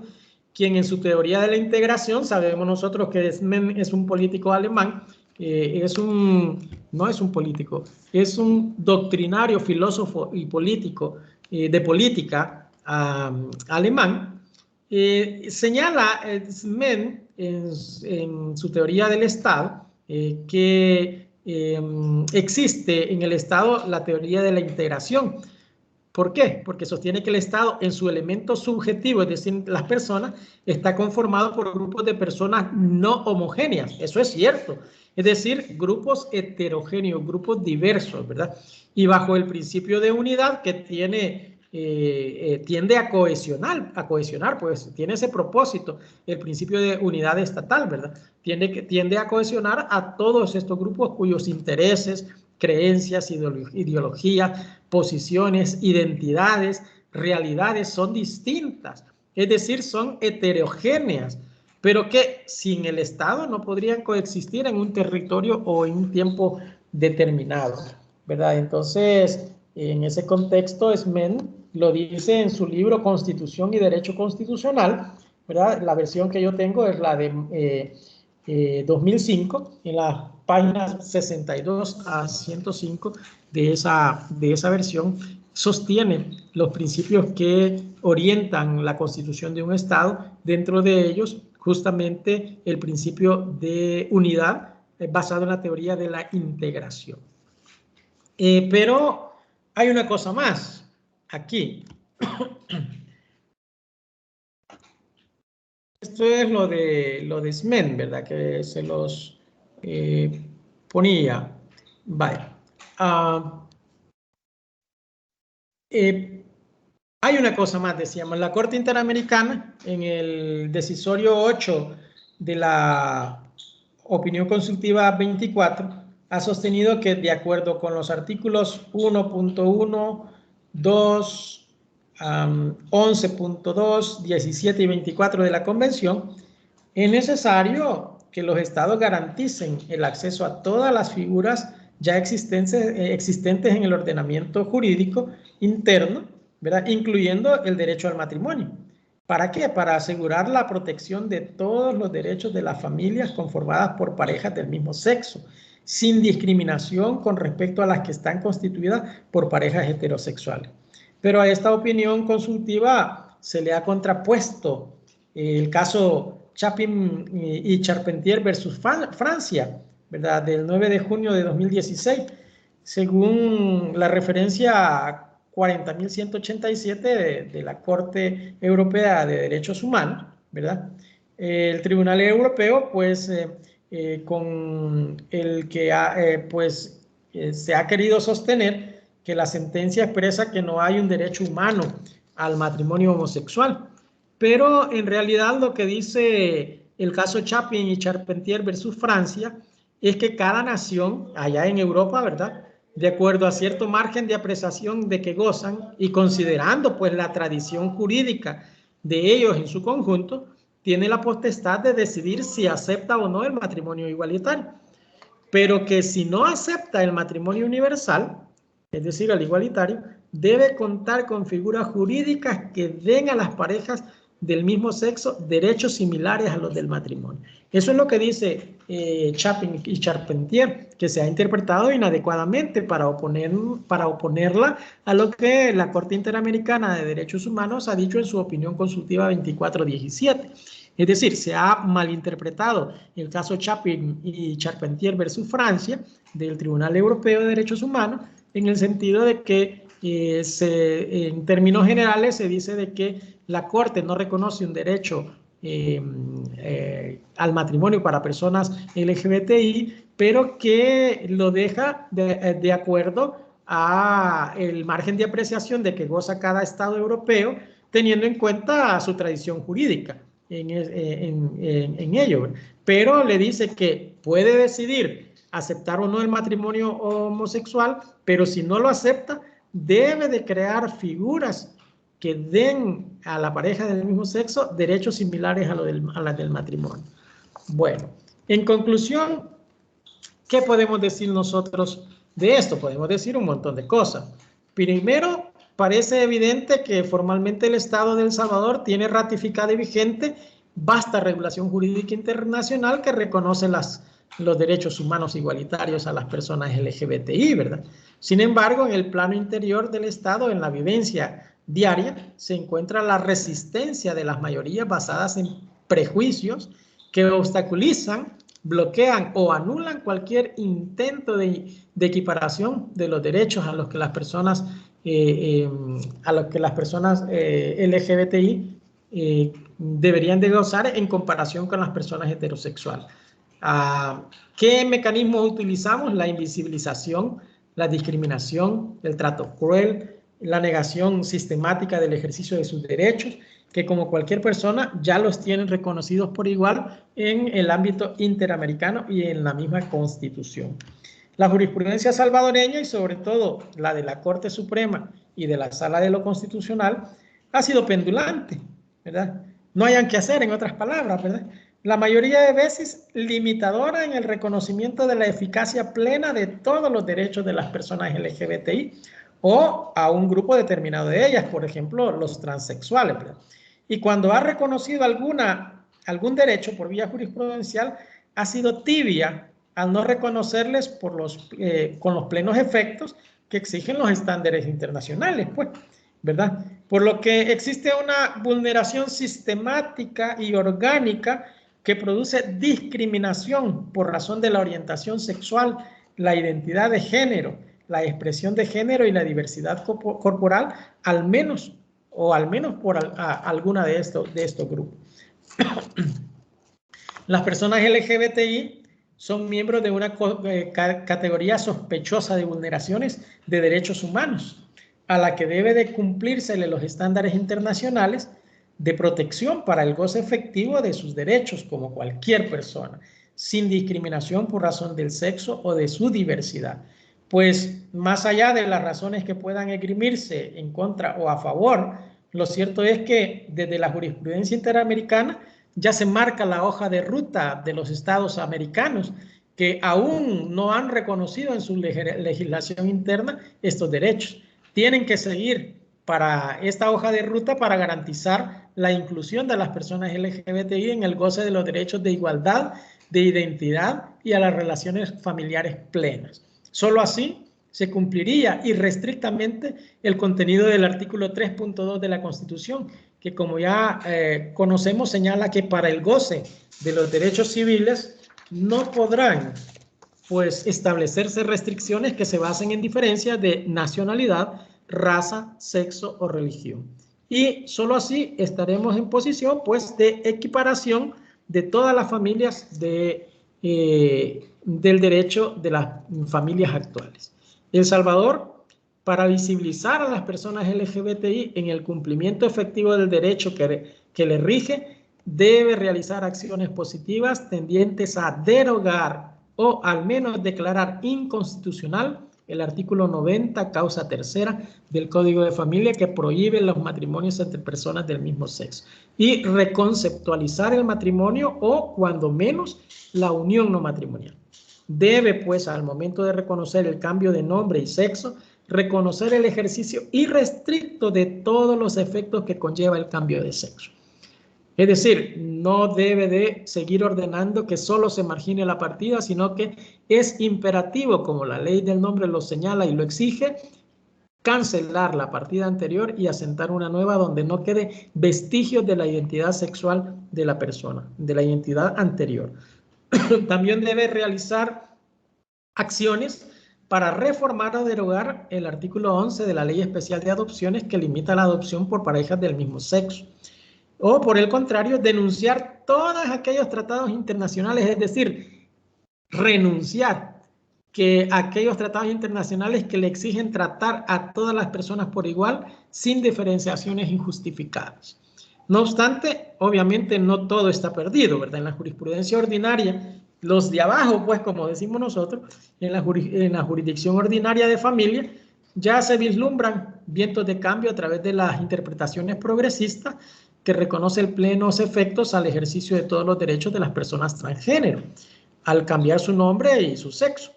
quien en su teoría de la integración, sabemos nosotros que Menn es un político alemán, no es un político, es un doctrinario, filósofo y político de política alemán. Señala Menn en su teoría del Estado que existe en el Estado la teoría de la integración. ¿Por qué? Porque sostiene que el Estado en su elemento subjetivo, es decir, las personas, está conformado por grupos de personas no homogéneas. Eso es cierto. Es decir, grupos heterogéneos, grupos diversos, ¿verdad? Y bajo el principio de unidad que tiende a cohesionar, pues tiene ese propósito, el principio de unidad estatal, ¿verdad? Tiende a cohesionar a todos estos grupos cuyos intereses, creencias, ideologías, posiciones, identidades, realidades son distintas, es decir, son heterogéneas, pero que sin el Estado no podrían coexistir en un territorio o en un tiempo determinado, ¿verdad? Entonces, en ese contexto, Menn lo dice en su libro Constitución y Derecho Constitucional, ¿verdad? La versión que yo tengo es la de 2005, en las páginas 62 a 105 de esa versión, sostiene los principios que orientan la constitución de un Estado, dentro de ellos justamente el principio de unidad basado en la teoría de la integración. Pero hay una cosa más aquí. Esto es lo de Smen, ¿verdad? Que se los ponía. Vale. Hay una cosa más, decíamos. La Corte Interamericana, en el decisorio 8 de la opinión consultiva 24, ha sostenido que de acuerdo con los artículos 1.1, 2, 11.2, 17 y 24 de la Convención, es necesario que los estados garanticen el acceso a todas las figuras ya existentes en el ordenamiento jurídico interno, ¿verdad? Incluyendo el derecho al matrimonio. ¿Para qué? Para asegurar la protección de todos los derechos de las familias conformadas por parejas del mismo sexo, sin discriminación con respecto a las que están constituidas por parejas heterosexuales. Pero a esta opinión consultiva se le ha contrapuesto el caso Chapin y Charpentier versus Francia, ¿verdad? Del 9 de junio de 2016, según la referencia 40.187 de la Corte Europea de Derechos Humanos, ¿verdad? El Tribunal Europeo, pues, con el que se ha querido sostener que la sentencia expresa que no hay un derecho humano al matrimonio homosexual. Pero en realidad lo que dice el caso Chapin y Charpentier versus Francia es que cada nación, allá en Europa, ¿verdad?, de acuerdo a cierto margen de apreciación de que gozan y considerando pues la tradición jurídica de ellos en su conjunto, tiene la potestad de decidir si acepta o no el matrimonio igualitario. Pero que si no acepta el matrimonio universal, es decir, el igualitario, debe contar con figuras jurídicas que den a las parejas del mismo sexo derechos similares a los del matrimonio. Eso es lo que dice Chapin y Charpentier, que se ha interpretado inadecuadamente para oponerla a lo que la Corte Interamericana de Derechos Humanos ha dicho en su opinión consultiva 2417. Es decir, se ha malinterpretado el caso Chapin y Charpentier versus Francia del Tribunal Europeo de Derechos Humanos, en el sentido de que en términos generales se dice de que la Corte no reconoce un derecho al matrimonio para personas LGBTI, pero que lo deja de acuerdo a el margen de apreciación de que goza cada Estado europeo teniendo en cuenta su tradición jurídica en ello. Pero le dice que puede decidir aceptar o no el matrimonio homosexual, pero si no lo acepta, debe de crear figuras que den a la pareja del mismo sexo derechos similares a las del matrimonio. Bueno, en conclusión, ¿qué podemos decir nosotros de esto? Podemos decir un montón de cosas. Primero, parece evidente que formalmente el Estado de El Salvador tiene ratificada y vigente vasta regulación jurídica internacional que reconoce los derechos humanos igualitarios a las personas LGBTI, ¿verdad? Sin embargo, en el plano interior del Estado, en la vivencia diaria, se encuentra la resistencia de las mayorías basadas en prejuicios que obstaculizan, bloquean o anulan cualquier intento de equiparación de los derechos a los que las personas LGBTI deberían de gozar en comparación con las personas heterosexuales. ¿Qué mecanismos utilizamos? La invisibilización, la discriminación, el trato cruel, la negación sistemática del ejercicio de sus derechos, que como cualquier persona ya los tienen reconocidos por igual en el ámbito interamericano y en la misma Constitución. La jurisprudencia salvadoreña y sobre todo la de la Corte Suprema y de la Sala de lo Constitucional ha sido pendulante, ¿verdad? No hayan que hacer, en otras palabras, ¿verdad? La mayoría de veces limitadora en el reconocimiento de la eficacia plena de todos los derechos de las personas LGBTI o a un grupo determinado de ellas, por ejemplo, los transexuales, ¿verdad? Y cuando ha reconocido algún derecho por vía jurisprudencial, ha sido tibia al no reconocerles con los plenos efectos que exigen los estándares internacionales, pues, ¿verdad? Por lo que existe una vulneración sistemática y orgánica que produce discriminación por razón de la orientación sexual, la identidad de género, la expresión de género y la diversidad corporal, al menos por alguna de estos grupos. Las personas LGBTI son miembros de una categoría sospechosa de vulneraciones de derechos humanos, a la que debe de cumplírsele los estándares internacionales de protección para el goce efectivo de sus derechos como cualquier persona, sin discriminación por razón del sexo o de su diversidad. Pues más allá de las razones que puedan esgrimirse en contra o a favor, lo cierto es que desde la jurisprudencia interamericana ya se marca la hoja de ruta de los estados americanos que aún no han reconocido en su legislación interna estos derechos. Tienen que seguir para esta hoja de ruta para garantizar la inclusión de las personas LGBTI en el goce de los derechos de igualdad, de identidad y a las relaciones familiares plenas. Solo así se cumpliría irrestrictamente el contenido del artículo 3.2 de la Constitución, que como ya conocemos señala que para el goce de los derechos civiles no podrán pues establecerse restricciones que se basen en diferencias de nacionalidad, raza, sexo o religión. Y solo así estaremos en posición pues de equiparación de todas las familias del derecho de las familias actuales. El Salvador, para visibilizar a las personas LGBTI en el cumplimiento efectivo del derecho que le rige, debe realizar acciones positivas tendientes a derogar o al menos declarar inconstitucional el artículo 90, causa tercera del Código de Familia, que prohíbe los matrimonios entre personas del mismo sexo, y reconceptualizar el matrimonio o, cuando menos, la unión no matrimonial. Debe, pues, al momento de reconocer el cambio de nombre y sexo, reconocer el ejercicio irrestricto de todos los efectos que conlleva el cambio de sexo. Es decir, no debe de seguir ordenando que solo se margine la partida, sino que es imperativo, como la ley del nombre lo señala y lo exige, cancelar la partida anterior y asentar una nueva donde no quede vestigios de la identidad sexual de la persona, de la identidad anterior. También debe realizar acciones para reformar o derogar el artículo 11 de la Ley Especial de Adopciones, que limita la adopción por parejas del mismo sexo. O, por el contrario, denunciar todos aquellos tratados internacionales, es decir, renunciar que aquellos tratados internacionales que le exigen tratar a todas las personas por igual, sin diferenciaciones injustificadas. No obstante, obviamente no todo está perdido, ¿verdad? En la jurisprudencia ordinaria, los de abajo, pues como decimos nosotros, en la jurisdicción ordinaria de familia, ya se vislumbran vientos de cambio a través de las interpretaciones progresistas que reconoce plenos efectos al ejercicio de todos los derechos de las personas transgénero, al cambiar su nombre y su sexo.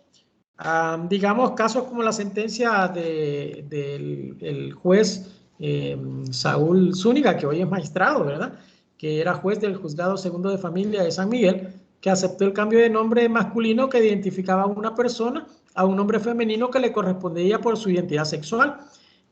Digamos, casos como la sentencia del juez Saúl Zúñiga, que hoy es magistrado, ¿verdad? Que era juez del Juzgado Segundo de Familia de San Miguel, que aceptó el cambio de nombre masculino que identificaba a una persona a un nombre femenino que le correspondía por su identidad sexual.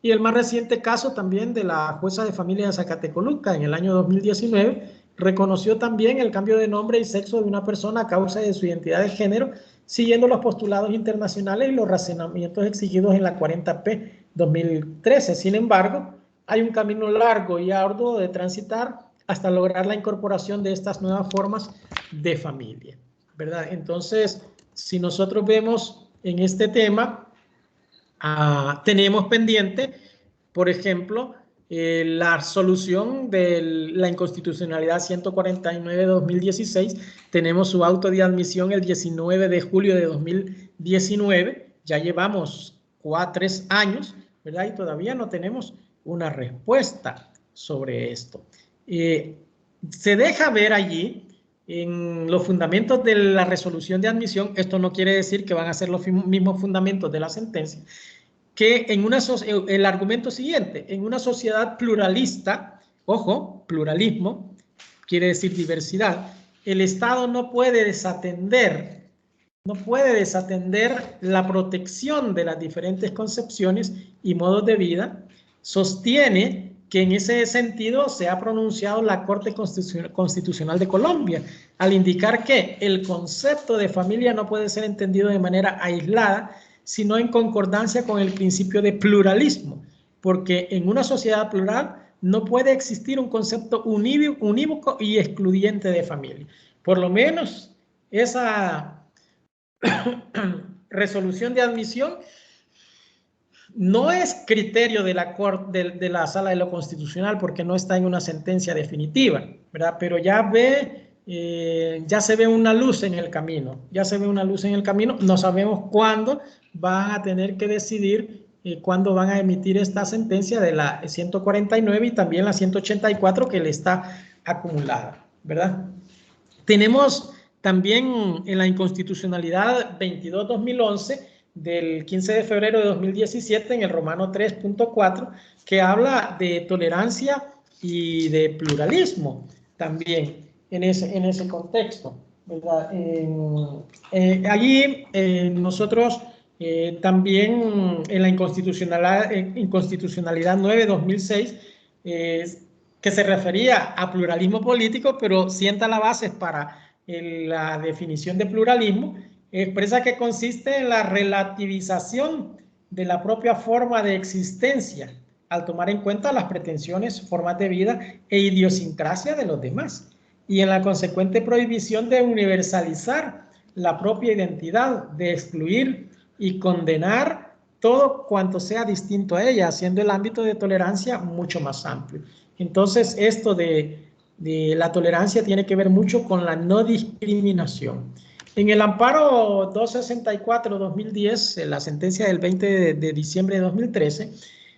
Y el más reciente caso también de la jueza de familia de Zacatecoluca en el año 2019 reconoció también el cambio de nombre y sexo de una persona a causa de su identidad de género, siguiendo los postulados internacionales y los razonamientos exigidos en la 40P 2013. Sin embargo, hay un camino largo y arduo de transitar hasta lograr la incorporación de estas nuevas formas de familia, ¿verdad? Entonces, si nosotros vemos en este tema, tenemos pendiente, por ejemplo, la solución de la inconstitucionalidad 149-2016, tenemos su auto de admisión el 19 de julio de 2019, ya llevamos 3 años, ¿verdad? Y todavía no tenemos una respuesta sobre esto. Se deja ver allí en los fundamentos de la resolución de admisión, esto no quiere decir que van a ser los mismos fundamentos de la sentencia, que el argumento siguiente, en una sociedad pluralista, ojo, pluralismo, quiere decir diversidad, el Estado no puede desatender la protección de las diferentes concepciones y modos de vida. Sostiene que en ese sentido se ha pronunciado la Corte Constitucional de Colombia, al indicar que el concepto de familia no puede ser entendido de manera aislada, sino en concordancia con el principio de pluralismo, porque en una sociedad plural no puede existir un concepto unívoco y excluyente de familia. Por lo menos esa resolución de admisión no es criterio de la Sala de lo Constitucional porque no está en una sentencia definitiva, ¿verdad? Pero ya se ve una luz en el camino, no sabemos cuándo van a tener que decidir, cuándo van a emitir esta sentencia de la 149 y también la 184 que le está acumulada, ¿verdad? Tenemos también en la inconstitucionalidad 22-2011 del 15 de febrero de 2017 en el Romano 3.4 que habla de tolerancia y de pluralismo también en ese contexto, ¿verdad? Allí nosotros también en la inconstitucionalidad 9-2006 que se refería a pluralismo político, pero sienta la base para la definición de pluralismo, expresa que consiste en la relativización de la propia forma de existencia al tomar en cuenta las pretensiones, formas de vida e idiosincrasia de los demás y en la consecuente prohibición de universalizar la propia identidad, de excluir y condenar todo cuanto sea distinto a ella, haciendo el ámbito de tolerancia mucho más amplio. Entonces, esto de la tolerancia tiene que ver mucho con la no discriminación. En el amparo 264-2010, la sentencia del 20 de diciembre de 2013,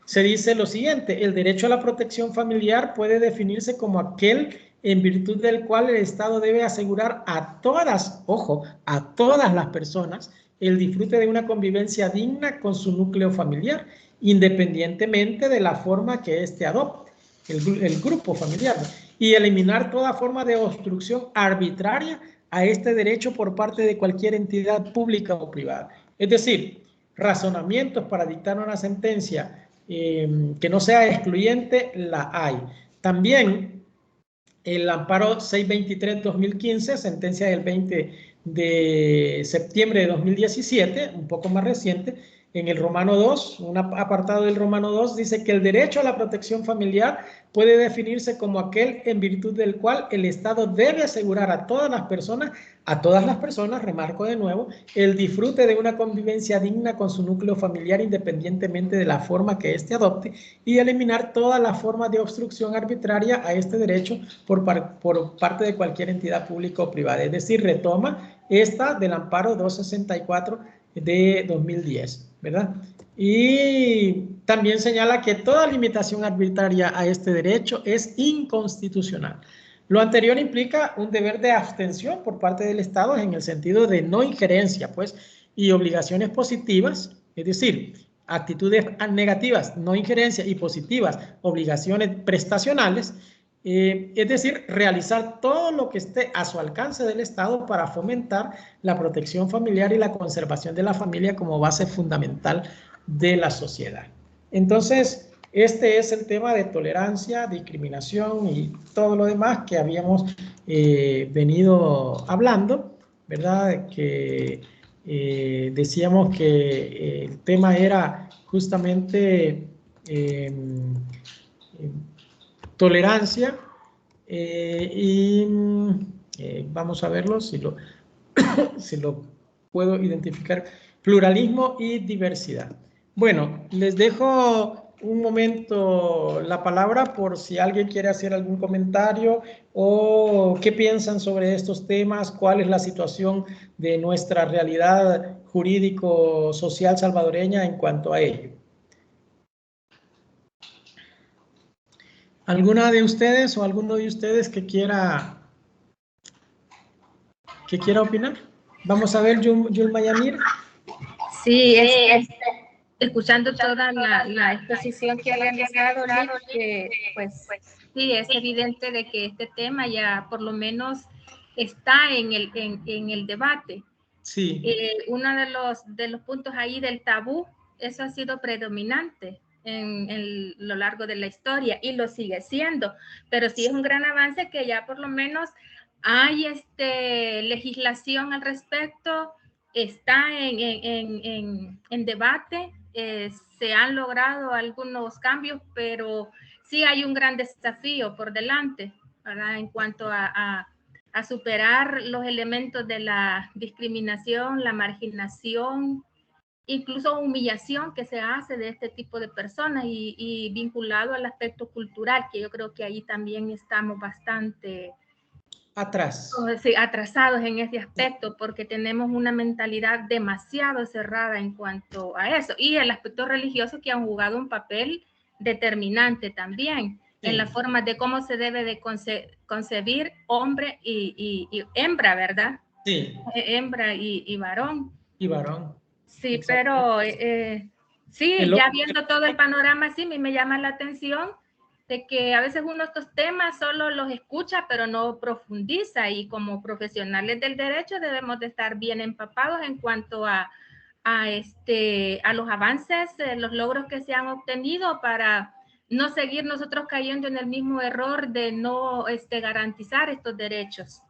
se dice lo siguiente: el derecho a la protección familiar puede definirse como aquel en virtud del cual el Estado debe asegurar a todas, ojo, a todas las personas el disfrute de una convivencia digna con su núcleo familiar, independientemente de la forma que éste adopte, el grupo familiar, y eliminar toda forma de obstrucción arbitraria a este derecho por parte de cualquier entidad pública o privada. Es decir, razonamientos para dictar una sentencia que no sea excluyente, la hay. También el amparo 623-2015, sentencia del 20 de septiembre de 2017, un poco más reciente, en el Romano 2, un apartado del Romano 2, dice que el derecho a la protección familiar puede definirse como aquel en virtud del cual el Estado debe asegurar a todas las personas, remarco de nuevo, el disfrute de una convivencia digna con su núcleo familiar independientemente de la forma que éste adopte y eliminar todas las formas de obstrucción arbitraria a este derecho por parte de cualquier entidad pública o privada. Es decir, retoma esta del amparo 264 de 2010, ¿verdad? Y también señala que toda limitación arbitraria a este derecho es inconstitucional. Lo anterior implica un deber de abstención por parte del Estado en el sentido de no injerencia, pues, y obligaciones positivas, es decir, actitudes negativas, no injerencia, y positivas, obligaciones prestacionales, es decir, realizar todo lo que esté a su alcance del Estado para fomentar la protección familiar y la conservación de la familia como base fundamental de la sociedad. Entonces, este es el tema de tolerancia, discriminación y todo lo demás que habíamos venido hablando, ¿verdad? Que decíamos que el tema era justamente tolerancia y vamos a verlo si lo, si lo puedo identificar, pluralismo y diversidad. Bueno, les dejo un momento la palabra por si alguien quiere hacer algún comentario o qué piensan sobre estos temas, cuál es la situación de nuestra realidad jurídico-social salvadoreña en cuanto a ello. ¿Alguna de ustedes o alguno de ustedes que quiera opinar? Vamos a ver, Yulma Yamir. Sí, escuchando toda la exposición que ha realizado, pues sí, es evidente de que este tema ya por lo menos está en el debate. Sí. Uno de los puntos ahí del tabú, eso ha sido predominante en lo largo de la historia y lo sigue siendo, pero sí es un gran avance que ya por lo menos hay legislación al respecto, está en debate, se han logrado algunos cambios, pero sí hay un gran desafío por delante, ¿verdad? En cuanto a superar los elementos de la discriminación, la marginación, incluso humillación que se hace de este tipo de personas y vinculado al aspecto cultural, que yo creo que ahí también estamos bastante atrasados en ese aspecto, porque tenemos una mentalidad demasiado cerrada en cuanto a eso, y el aspecto religioso que han jugado un papel determinante también en la forma de cómo se debe de concebir hombre y hembra, ¿verdad? Sí. Hembra y varón. Y varón. Sí, pero sí, ya viendo todo el panorama, sí, me llama la atención de que a veces uno estos temas solo los escucha, pero no profundiza, y como profesionales del derecho debemos de estar bien empapados en cuanto a los avances, los logros que se han obtenido para no seguir nosotros cayendo en el mismo error de no garantizar estos derechos.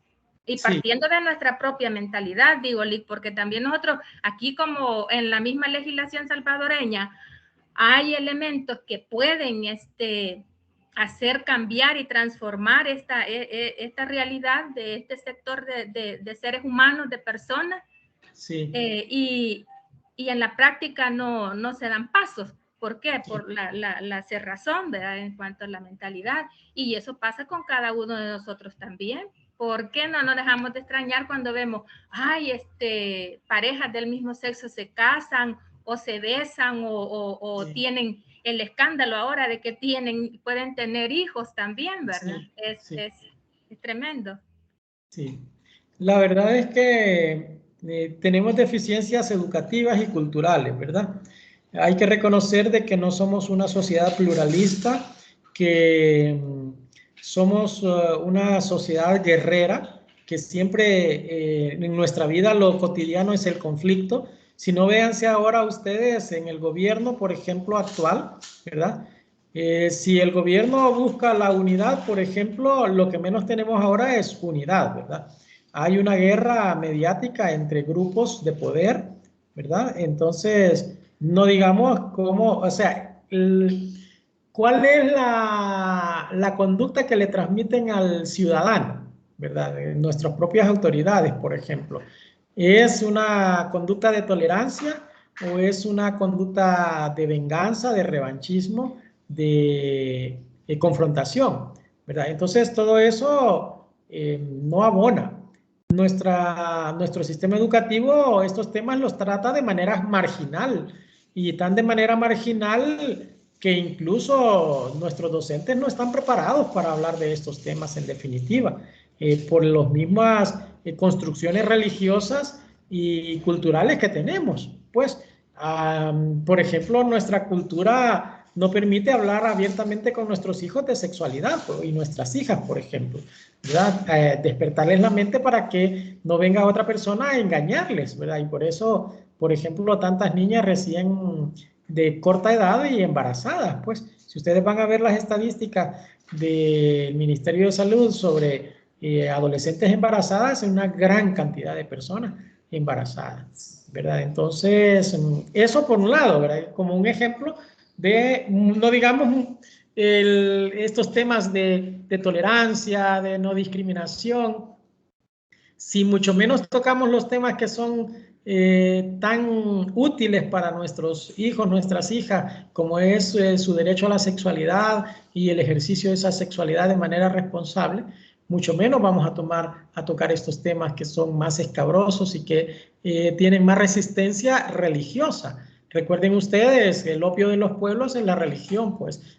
Y partiendo de nuestra propia mentalidad, digo, porque también nosotros aquí, como en la misma legislación salvadoreña, hay elementos que pueden hacer cambiar y transformar esta realidad de este sector de seres humanos, de personas, sí. Y en la práctica no se dan pasos. ¿Por qué? Por la cerrazón, ¿verdad? En cuanto a la mentalidad. Y eso pasa con cada uno de nosotros también. ¿Por qué no nos dejamos de extrañar cuando vemos, ay, parejas del mismo sexo se casan o se besan o sí, tienen el escándalo ahora de que pueden tener hijos también, ¿verdad? Sí, es tremendo. Sí, la verdad es que tenemos deficiencias educativas y culturales, ¿verdad? Hay que reconocer de que no somos una sociedad pluralista, que somos una sociedad guerrera, que siempre en nuestra vida lo cotidiano es el conflicto. Si no, véanse ahora ustedes en el gobierno, por ejemplo, actual, ¿verdad? Si el gobierno busca la unidad, por ejemplo, lo que menos tenemos ahora es unidad, ¿verdad? Hay una guerra mediática entre grupos de poder, ¿verdad? Entonces, no digamos cómo, o sea, ¿cuál es la conducta que le transmiten al ciudadano? ¿Verdad? Nuestras propias autoridades, por ejemplo. ¿Es una conducta de tolerancia o es una conducta de venganza, de revanchismo, de confrontación? ¿Verdad? Entonces, todo eso no abona. Nuestro sistema educativo, estos temas los trata de manera marginal y tan de manera marginal que incluso nuestros docentes no están preparados para hablar de estos temas en definitiva, por las mismas construcciones religiosas y culturales que tenemos. Pues, por ejemplo, nuestra cultura no permite hablar abiertamente con nuestros hijos de sexualidad y nuestras hijas, por ejemplo, ¿verdad? Despertarles la mente para que no venga otra persona a engañarles, ¿verdad? Y por eso, por ejemplo, tantas niñas recién de corta edad y embarazadas, pues, si ustedes van a ver las estadísticas del Ministerio de Salud sobre adolescentes embarazadas, es una gran cantidad de personas embarazadas, ¿verdad? Entonces, eso por un lado, ¿verdad? Como un ejemplo de, no digamos, estos temas de tolerancia, de no discriminación, si mucho menos tocamos los temas que son tan útiles para nuestros hijos, nuestras hijas, como es su derecho a la sexualidad y el ejercicio de esa sexualidad de manera responsable, mucho menos vamos a tocar estos temas que son más escabrosos y que tienen más resistencia religiosa. Recuerden ustedes, el opio de los pueblos es la religión, pues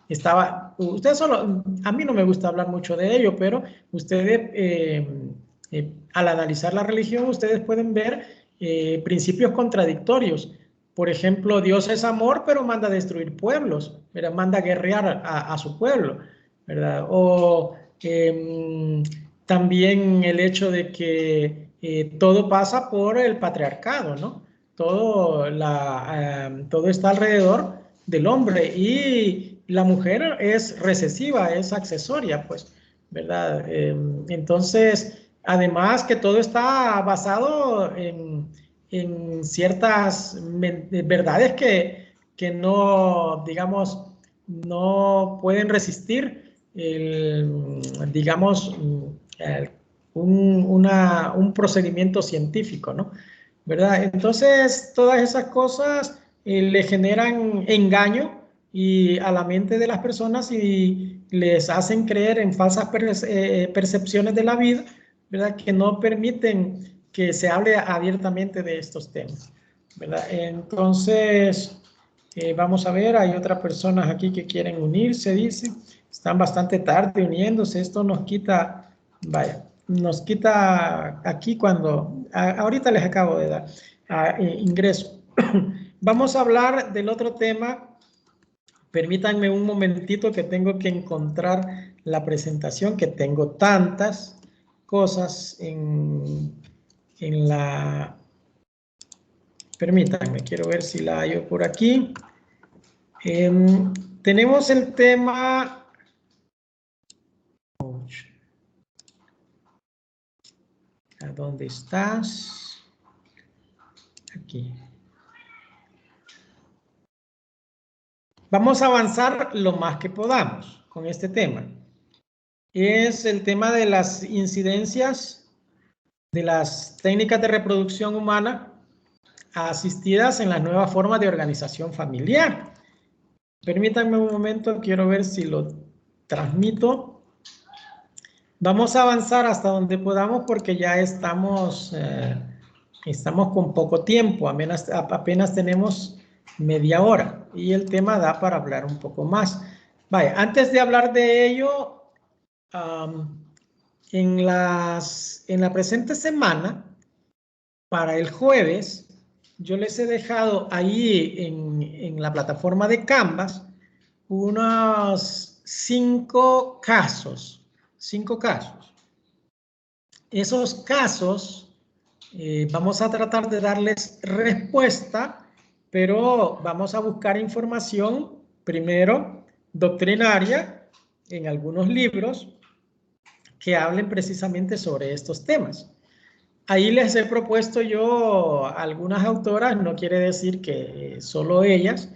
ustedes solo, a mí no me gusta hablar mucho de ello, pero ustedes al analizar la religión, ustedes pueden ver principios contradictorios. Por ejemplo, Dios es amor, pero manda a destruir pueblos, ¿verdad? Manda a guerrear a su pueblo, ¿verdad? O también el hecho de que todo pasa por el patriarcado, ¿no? Todo está alrededor del hombre y la mujer es recesiva, es accesoria, pues, ¿verdad? Entonces, además que todo está basado en ciertas verdades que no, digamos, no pueden resistir digamos, un procedimiento científico, ¿no? ¿Verdad? Entonces, todas esas cosas le generan engaño y a la mente de las personas y les hacen creer en falsas percepciones de la vida, ¿verdad? Que no permiten que se hable abiertamente de estos temas, ¿verdad? Entonces, vamos a ver, hay otras personas aquí que quieren unirse, dice. Están bastante tarde uniéndose, esto nos quita, vaya, nos quita aquí cuando, ahorita les acabo de dar ingreso. Vamos a hablar del otro tema. Permítanme un momentito que tengo que encontrar la presentación, que tengo tantas cosas en la... Permítanme, quiero ver si la hallo por aquí. Tenemos el tema... ¿A dónde estás? Aquí. Vamos a avanzar lo más que podamos con este tema. Es el tema de las incidencias de las técnicas de reproducción humana asistidas en las nuevas formas de organización familiar. Permítanme un momento, quiero ver si lo transmito. Vamos a avanzar hasta donde podamos porque ya estamos con poco tiempo, apenas tenemos media hora y el tema da para hablar un poco más. Vaya, antes de hablar de ello, en la presente semana, para el jueves, yo les he dejado ahí en la plataforma de Canvas unos 5 casos. 5 casos. Esos casos vamos a tratar de darles respuesta, pero vamos a buscar información primero doctrinaria en algunos libros que hablen precisamente sobre estos temas. ahí les he propuesto yo algunas autoras, no quiere decir que solo ellas.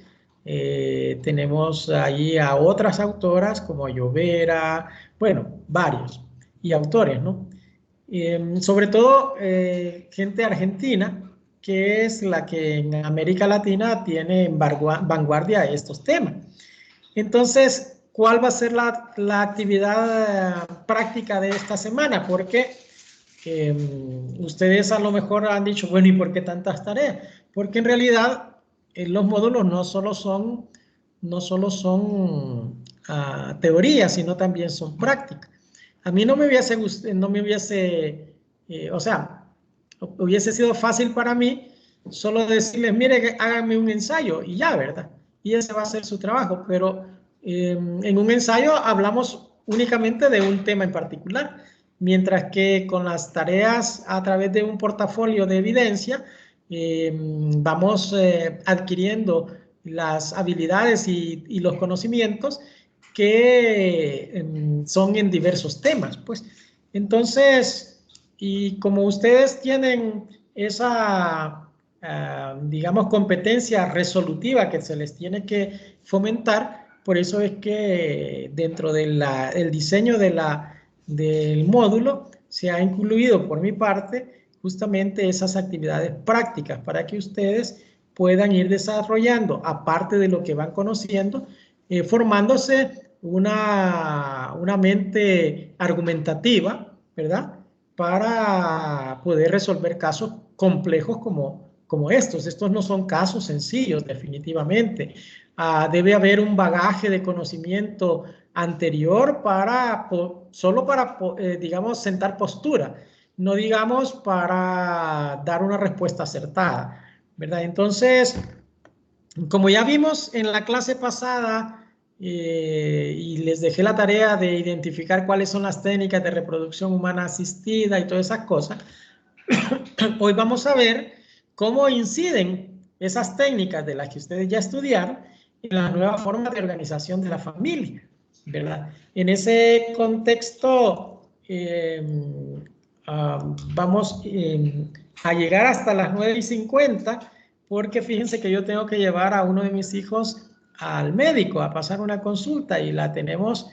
Tenemos ahí a otras autoras como Llovera, bueno, varios, y autores, ¿no? Sobre todo gente argentina, que es la que en América Latina tiene en vanguardia estos temas. Entonces, ¿cuál va a ser la actividad práctica de esta semana? Porque ustedes a lo mejor han dicho, bueno, ¿y por qué tantas tareas? Porque en realidad los módulos no solo son teoría, sino también son prácticas. A mí no me hubiese, o sea, hubiese sido fácil para mí solo decirles, mire, háganme un ensayo y ya, ¿verdad? Y ese va a ser su trabajo, pero en un ensayo hablamos únicamente de un tema en particular, mientras que con las tareas a través de un portafolio de evidencia vamos adquiriendo las habilidades y los conocimientos que son en diversos temas, pues. Entonces, y como ustedes tienen esa, digamos, competencia resolutiva que se les tiene que fomentar, por eso es que dentro del diseño del módulo se ha incluido por mi parte justamente esas actividades prácticas para que ustedes puedan ir desarrollando, aparte de lo que van conociendo, formándose una mente argumentativa, ¿verdad? Para poder resolver casos complejos como estos. Estos no son casos sencillos, definitivamente. Debe haber un bagaje de conocimiento anterior solo para, digamos, sentar postura, no digamos para dar una respuesta acertada, ¿verdad? Entonces, como ya vimos en la clase pasada, y les dejé la tarea de identificar cuáles son las técnicas de reproducción humana asistida y todas esas cosas, hoy vamos a ver cómo inciden esas técnicas de las que ustedes ya estudiaron en la nueva forma de organización de la familia, ¿verdad? En ese contexto, vamos a llegar hasta las 9:50, porque fíjense que yo tengo que llevar a uno de mis hijos al médico a pasar una consulta y la tenemos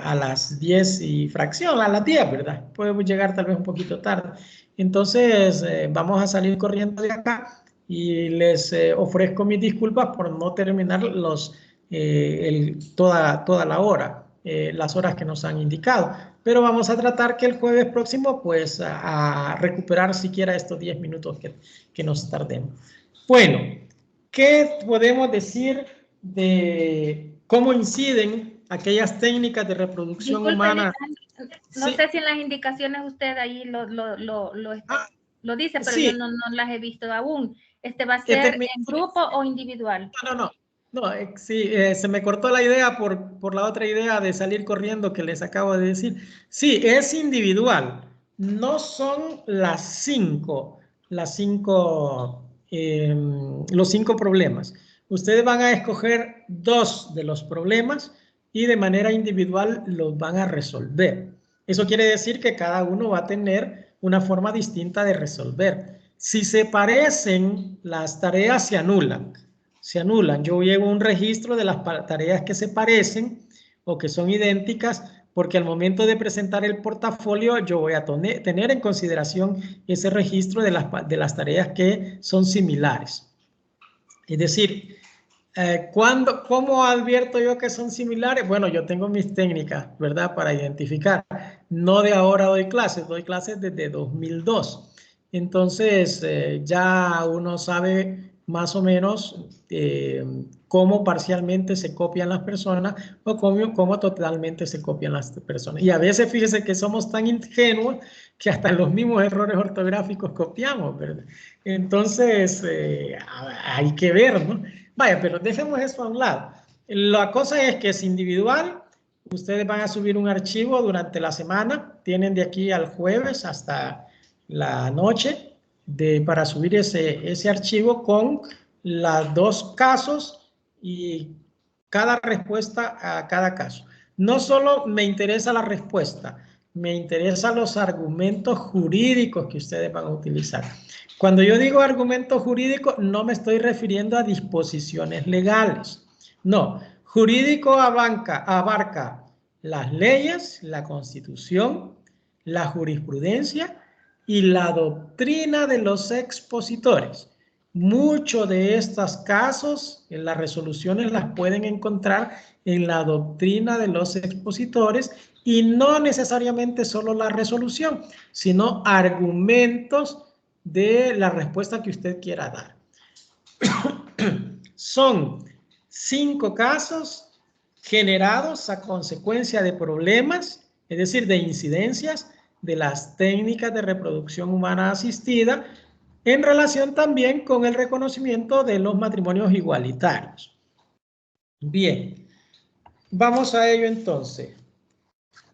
a las 10 y fracción, a las 10, ¿verdad? Podemos llegar tal vez un poquito tarde. Entonces, vamos a salir corriendo de acá y les ofrezco mis disculpas por no terminar toda la hora, las horas que nos han indicado. Pero vamos a tratar que el jueves próximo, pues, a recuperar siquiera estos 10 minutos que nos tardemos. Bueno, ¿qué podemos decir de cómo inciden aquellas técnicas de reproducción humana? No sé si en las indicaciones usted ahí lo dice, pero sí, yo no las he visto aún. ¿Va a ser en grupo o individual? No, sí, se me cortó la idea por la otra idea de salir corriendo que les acabo de decir. Sí, es individual. No son los 5 problemas. Ustedes van a escoger 2 de los problemas y de manera individual los van a resolver. Eso quiere decir que cada uno va a tener una forma distinta de resolver. Si se parecen, las tareas se anulan. Yo llevo un registro de las tareas que se parecen o que son idénticas, porque al momento de presentar el portafolio yo voy a tener en consideración ese registro de las tareas que son similares. Es decir, ¿cómo advierto yo que son similares? Bueno, yo tengo mis técnicas, ¿verdad? Para identificar. No de ahora doy clases desde 2002. Entonces, ya uno sabe más o menos cómo parcialmente se copian las personas o cómo totalmente se copian las personas. Y a veces, fíjese que somos tan ingenuos que hasta los mismos errores ortográficos copiamos, ¿verdad? Entonces, hay que ver, ¿no? Vaya, pero dejemos eso a un lado. La cosa es que es individual. Ustedes van a subir un archivo durante la semana. Tienen de aquí al jueves hasta la noche para subir ese archivo con los 2 casos y cada respuesta a cada caso. No solo me interesa la respuesta, me interesan los argumentos jurídicos que ustedes van a utilizar. Cuando yo digo argumentos jurídicos, no me estoy refiriendo a disposiciones legales. No, jurídico abarca las leyes, la Constitución, la jurisprudencia y la doctrina de los expositores. Muchos de estos casos, en las resoluciones las pueden encontrar en la doctrina de los expositores y no necesariamente solo la resolución, sino argumentos de la respuesta que usted quiera dar. Son 5 casos generados a consecuencia de problemas, es decir, de incidencias de las técnicas de reproducción humana asistida en relación también con el reconocimiento de los matrimonios igualitarios. Bien, vamos a ello entonces.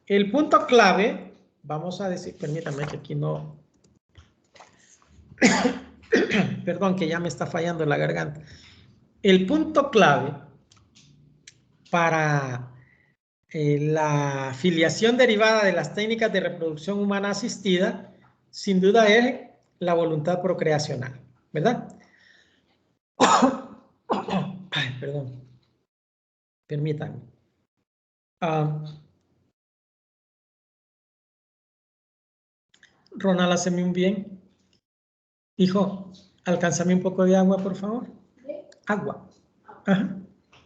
El punto clave, vamos a decir, permítanme que aquí no... Perdón, que ya me está fallando la garganta. El punto clave para la filiación derivada de las técnicas de reproducción humana asistida, sin duda es la voluntad procreacional, ¿verdad? Ay, perdón. Permítanme. Ronald, haceme un bien. Hijo, alcánzame un poco de agua, por favor. Agua. Ajá,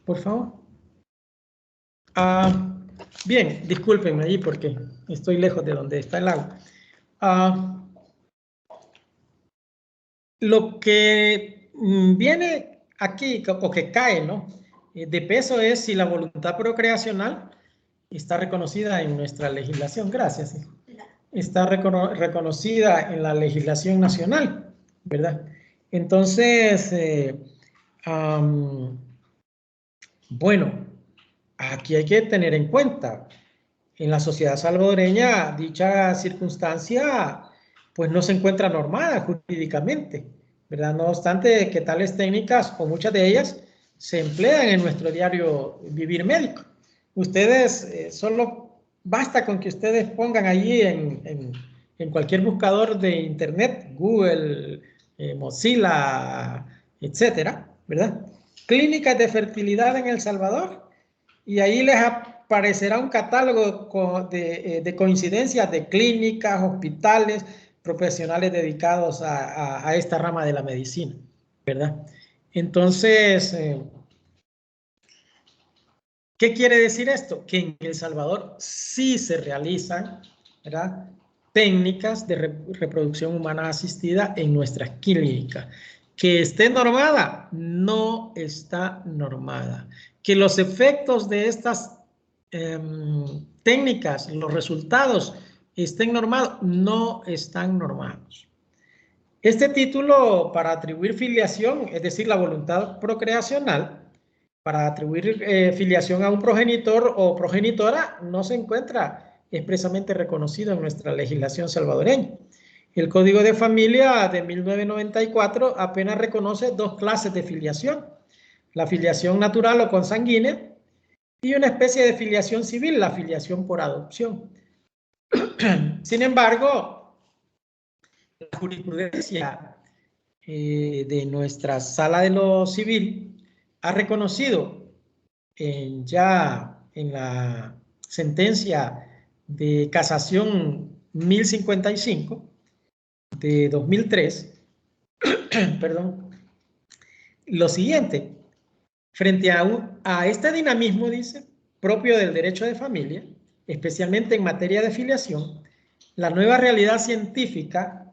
por favor. Bien, discúlpenme allí porque estoy lejos de donde está el agua. Lo que viene aquí, o que cae, ¿no? De peso es si la voluntad procreacional está reconocida en nuestra legislación. Gracias, hijo. Está reconocida en la legislación nacional, ¿verdad? Entonces, bueno, aquí hay que tener en cuenta, en la sociedad salvadoreña, dicha circunstancia, pues no se encuentra normada jurídicamente, ¿verdad? No obstante que tales técnicas, o muchas de ellas, se emplean en nuestro diario vivir médico. Ustedes, solo basta con que ustedes pongan allí en cualquier buscador de internet, Google, Mozilla, etcétera, ¿verdad? Clínicas de fertilidad en El Salvador, y ahí les aparecerá un catálogo de coincidencias de clínicas, hospitales, profesionales dedicados a esta rama de la medicina, ¿verdad? Entonces, ¿qué quiere decir esto? Que en El Salvador sí se realizan, ¿verdad?, técnicas de reproducción humana asistida en nuestras clínicas. Que esté normada, no está normada. Que los efectos de estas técnicas, los resultados estén normados, no están normados. Este título para atribuir filiación, es decir, la voluntad procreacional, para atribuir filiación a un progenitor o progenitora, no se encuentra expresamente reconocido en nuestra legislación salvadoreña. El Código de Familia de 1994 apenas reconoce 2 clases de filiación: la filiación natural o consanguínea y una especie de filiación civil, la filiación por adopción. Sin embargo, la jurisprudencia de nuestra Sala de lo Civil ha reconocido ya en la sentencia de casación 1055 de 2003, perdón, lo siguiente: frente a este dinamismo, dice, propio del derecho de familia, especialmente en materia de filiación, la nueva realidad científica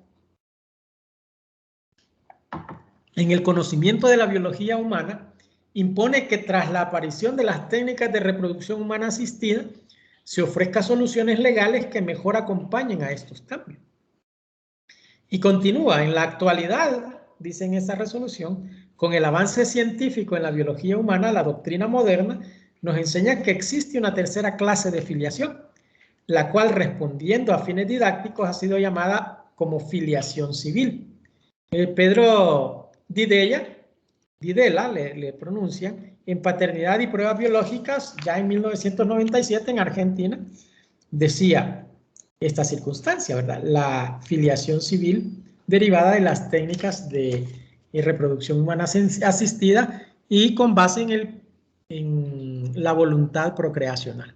en el conocimiento de la biología humana impone que tras la aparición de las técnicas de reproducción humana asistida, se ofrezcan soluciones legales que mejor acompañen a estos cambios. Y continúa: en la actualidad, dice en esa resolución, con el avance científico en la biología humana, la doctrina moderna nos enseña que existe una tercera clase de filiación, la cual, respondiendo a fines didácticos, ha sido llamada como filiación civil. Pedro Didela le pronuncian, en Paternidad y Pruebas Biológicas, ya en 1997 en Argentina, decía: esta circunstancia, ¿verdad? La filiación civil derivada de las técnicas de reproducción humana asistida y con base en la voluntad procreacional.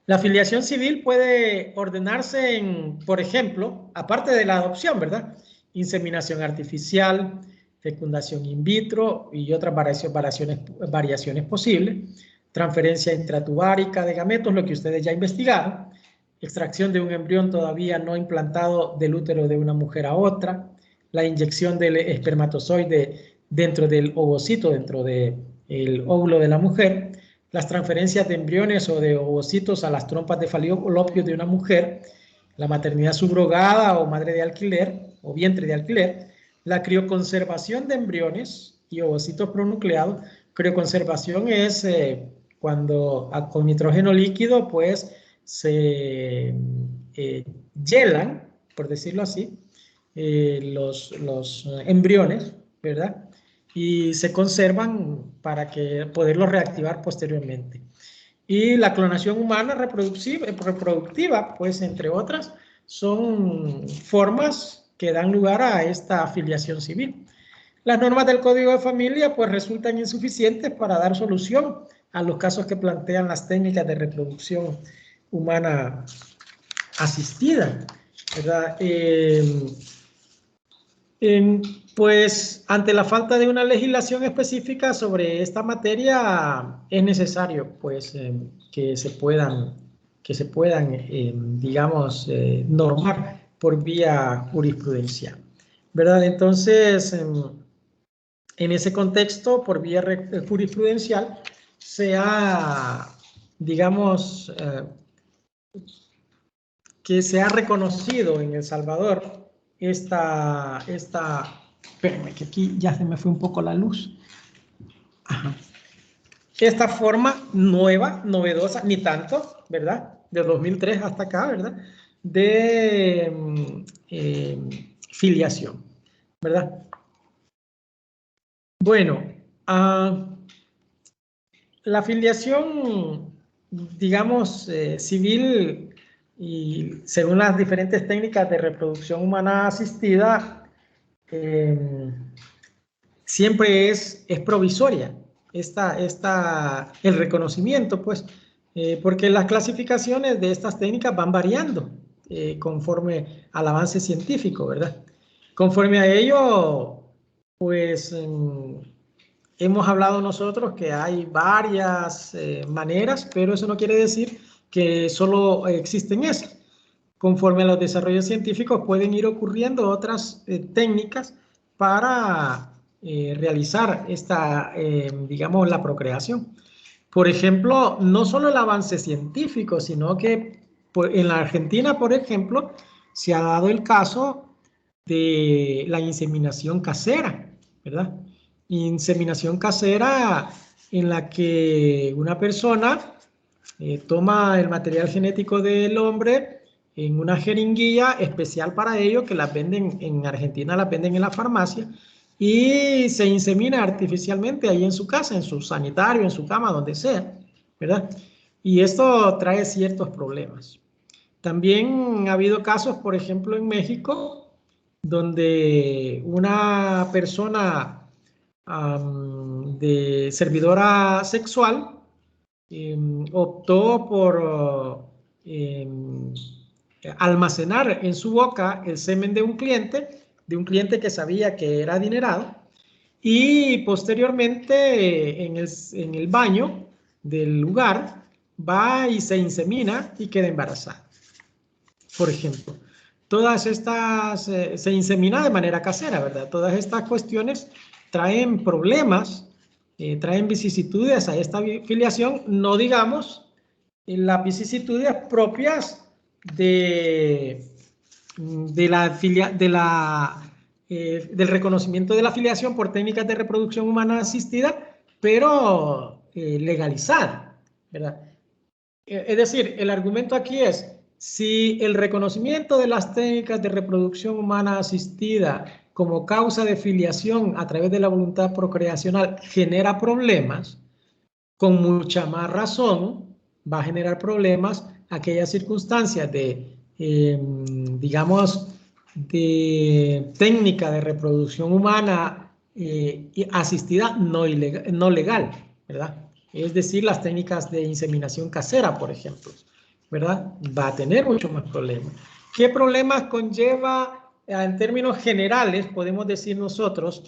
La filiación civil puede ordenarse en, por ejemplo, aparte de la adopción, ¿verdad? Inseminación artificial, fecundación in vitro y otras variaciones posibles, transferencia intratubárica de gametos, lo que ustedes ya investigaron, extracción de un embrión todavía no implantado del útero de una mujer a otra, la inyección del espermatozoide dentro del ovocito, dentro del óvulo de la mujer, las transferencias de embriones o de ovocitos a las trompas de falopio de una mujer, la maternidad subrogada o madre de alquiler o vientre de alquiler, la crioconservación de embriones y ovocitos pronucleados. Crioconservación es cuando con nitrógeno líquido pues se hielan, por decirlo así, los embriones, ¿verdad? Y se conservan para poderlos reactivar posteriormente. Y la clonación humana reproductiva, pues entre otras, son formas que dan lugar a esta filiación civil. Las normas del Código de Familia pues resultan insuficientes para dar solución a los casos que plantean las técnicas de reproducción humana asistida, ¿verdad? Pues ante la falta de una legislación específica sobre esta materia es necesario pues que se puedan digamos normar por vía jurisprudencial, ¿verdad? Entonces en ese contexto por vía jurisprudencial se ha, digamos, que se ha reconocido en El Salvador espérenme que aquí ya se me fue un poco la luz. Ajá. Esta forma nueva, novedosa, ni tanto, ¿verdad? De 2003 hasta acá, ¿verdad? De filiación, ¿verdad? Bueno, la filiación, digamos, civil y según las diferentes técnicas de reproducción humana asistida, siempre es provisoria el reconocimiento, pues, porque las clasificaciones de estas técnicas van variando conforme al avance científico, ¿verdad? Conforme a ello, pues, hemos hablado nosotros que hay varias maneras, pero eso no quiere decir que solo existen esas. Conforme a los desarrollos científicos pueden ir ocurriendo otras técnicas para realizar digamos, la procreación. Por ejemplo, no solo el avance científico, sino que en la Argentina, por ejemplo, se ha dado el caso de la inseminación casera, ¿verdad? Inseminación casera en la que una persona toma el material genético del hombre en una jeringuilla especial para ello, que las venden en Argentina, las venden en la farmacia, y se insemina artificialmente ahí en su casa, en su sanitario, en su cama, donde sea, ¿verdad? Y esto trae ciertos problemas. También ha habido casos, por ejemplo, en México, donde una persona de servidora sexual optó por almacenar en su boca el semen de un cliente que sabía que era adinerado, y posteriormente en el baño del lugar va y se insemina y queda embarazada. Por ejemplo, todas estas se insemina de manera casera, ¿verdad? Todas estas cuestiones traen problemas, traen vicisitudes a esta filiación, no digamos las vicisitudes propias del reconocimiento de la filiación por técnicas de reproducción humana asistida, pero legalizada, ¿verdad? Es decir, el argumento aquí es, si el reconocimiento de las técnicas de reproducción humana asistida como causa de filiación a través de la voluntad procreacional genera problemas, con mucha más razón va a generar problemas aquellas circunstancias de digamos, de técnica de reproducción humana asistida no legal, ¿verdad? Es decir, las técnicas de inseminación casera, por ejemplo, ¿verdad? Va a tener mucho más problemas. ¿Qué problemas conlleva, en términos generales, podemos decir nosotros,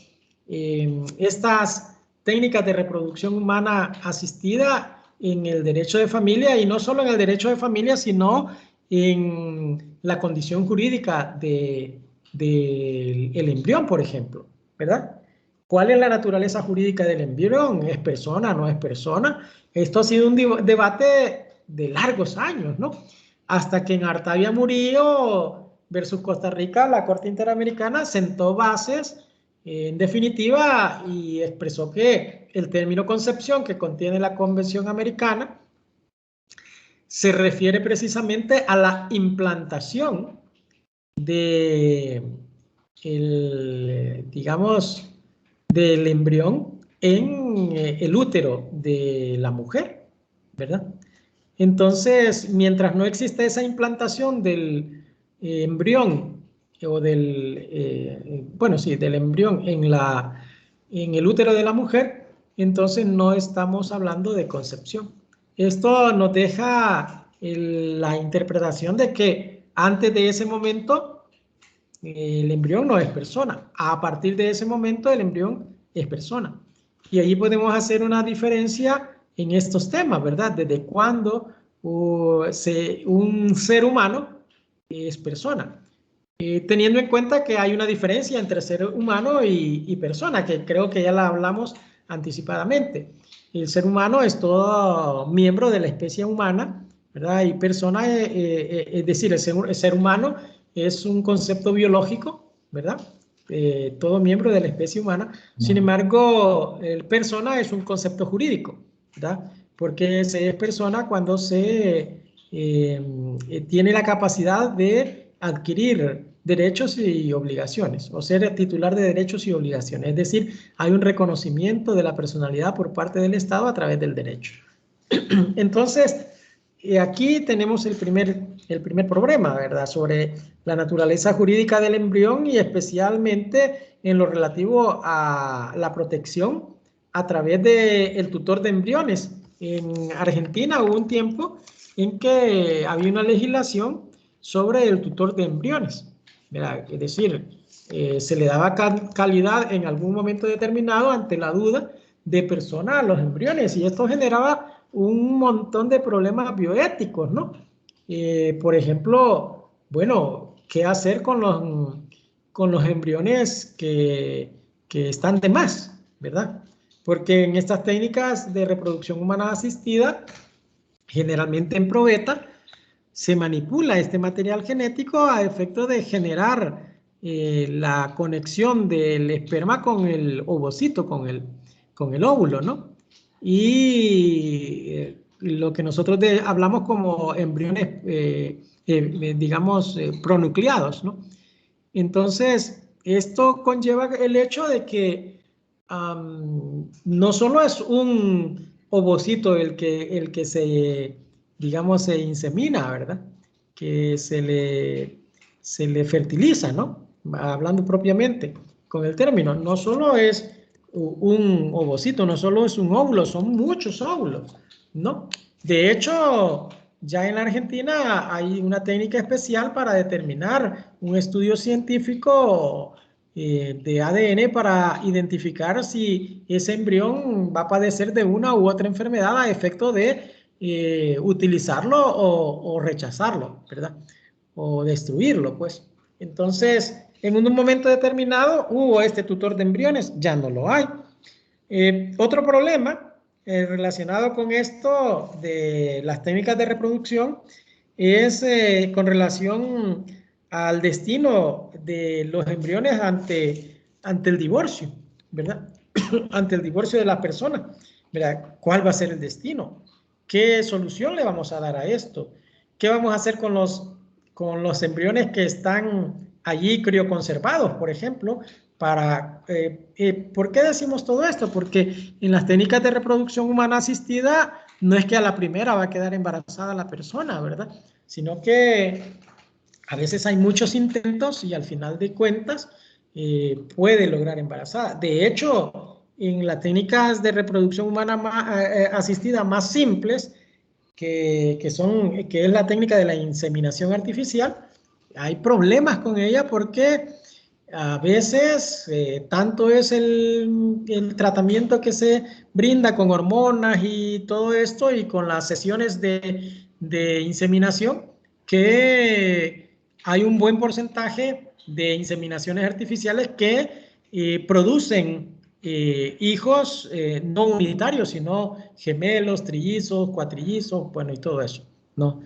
estas técnicas de reproducción humana asistida en el derecho de familia, y no solo en el derecho de familia, sino en la condición jurídica del embrión, por ejemplo, ¿verdad? ¿Cuál es la naturaleza jurídica del embrión? ¿Es persona? ¿No es persona? Esto ha sido un debate de largos años, ¿no? Hasta que en Artavia Murillo versus Costa Rica, la Corte Interamericana sentó bases en definitiva y expresó que el término concepción que contiene la Convención Americana se refiere precisamente a la implantación de digamos, del embrión en el útero de la mujer, ¿verdad? Entonces, mientras no existe esa implantación del embrión o del embrión en el útero de la mujer, entonces no estamos hablando de concepción. Esto nos deja la interpretación de que antes de ese momento el embrión no es persona. A partir de ese momento el embrión es persona. Y ahí podemos hacer una diferencia en estos temas, ¿verdad? Desde cuándo un ser humano es persona. Teniendo en cuenta que hay una diferencia entre ser humano y persona, que creo que ya la hablamos anticipadamente. El ser humano es todo miembro de la especie humana, ¿verdad? Y persona, es decir, el ser humano es un concepto biológico, ¿verdad? Todo miembro de la especie humana. Sin embargo, el persona es un concepto jurídico, ¿verdad? Porque se es persona cuando se tiene la capacidad de adquirir derechos y obligaciones, o ser titular de derechos y obligaciones. Es decir, hay un reconocimiento de la personalidad por parte del Estado a través del derecho. Entonces, aquí tenemos el primer problema, ¿verdad? Sobre la naturaleza jurídica del embrión y especialmente en lo relativo a la protección a través del tutor de embriones. En Argentina hubo un tiempo en que había una legislación sobre el tutor de embriones, ¿verdad? Es decir, se le daba calidad en algún momento determinado ante la duda de persona a los embriones, y esto generaba un montón de problemas bioéticos, ¿no? Por ejemplo, bueno, ¿qué hacer con los embriones que están de más, ¿verdad? Porque en estas técnicas de reproducción humana asistida, generalmente en probeta, se manipula este material genético a efecto de generar la conexión del esperma con el ovocito, con el óvulo, ¿no? Y lo que nosotros hablamos como embriones, digamos, pronucleados, ¿no? Entonces, esto conlleva el hecho de que no solo es un ovocito el que se, digamos, se insemina, ¿verdad? Que se le fertiliza, ¿no? Hablando propiamente con el término, no solo es un ovocito, no solo es un óvulo, son muchos óvulos, ¿no? De hecho, ya en la Argentina hay una técnica especial para determinar un estudio científico de ADN para identificar si ese embrión va a padecer de una u otra enfermedad a efecto de utilizarlo o rechazarlo, ¿verdad? O destruirlo, pues. Entonces, en un momento determinado hubo este tutor de embriones, ya no lo hay. Otro problema relacionado con esto de las técnicas de reproducción es con relación al destino de los embriones ante el divorcio, ¿verdad? Ante el divorcio de la persona, ¿verdad? ¿Cuál va a ser el destino? ¿Qué solución le vamos a dar a esto? ¿Qué vamos a hacer con los embriones que están allí crioconservados, por ejemplo? ¿Por qué decimos todo esto? Porque en las técnicas de reproducción humana asistida no es que a la primera va a quedar embarazada la persona, ¿verdad? Sino que A veces hay muchos intentos y al final de cuentas puede lograr embarazada. De hecho, en las técnicas de reproducción humana asistida más simples, que es la técnica de la inseminación artificial, hay problemas con ella porque a veces tanto es el tratamiento que se brinda con hormonas y todo esto y con las sesiones de inseminación que hay un buen porcentaje de inseminaciones artificiales que producen hijos no unitarios, sino gemelos, trillizos, cuatrillizos, bueno, y todo eso, ¿no?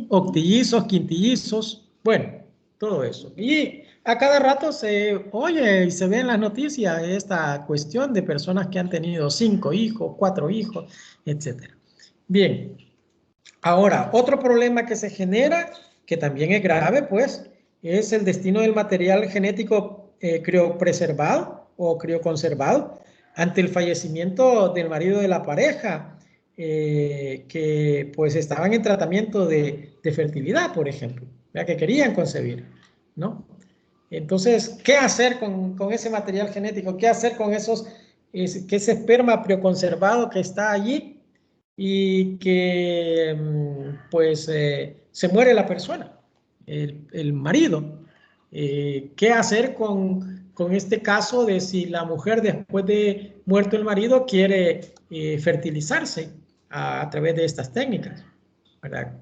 Octillizos, quintillizos, bueno, todo eso. Y a cada rato se oye y se ve en las noticias esta cuestión de personas que han tenido 5 hijos, 4 hijos, etc. Bien, ahora, otro problema que se genera, que también es grave, pues, es el destino del material genético criopreservado o crioconservado ante el fallecimiento del marido de la pareja, que pues estaban en tratamiento de fertilidad, por ejemplo, ya que querían concebir, ¿no? Entonces, ¿qué hacer con ese material genético? ¿Qué hacer con que ese esperma crioconservado que está allí y que pues se muere la persona, el marido? ¿Qué hacer con este caso de si la mujer después de muerto el marido quiere fertilizarse a través de estas técnicas? ¿Verdad?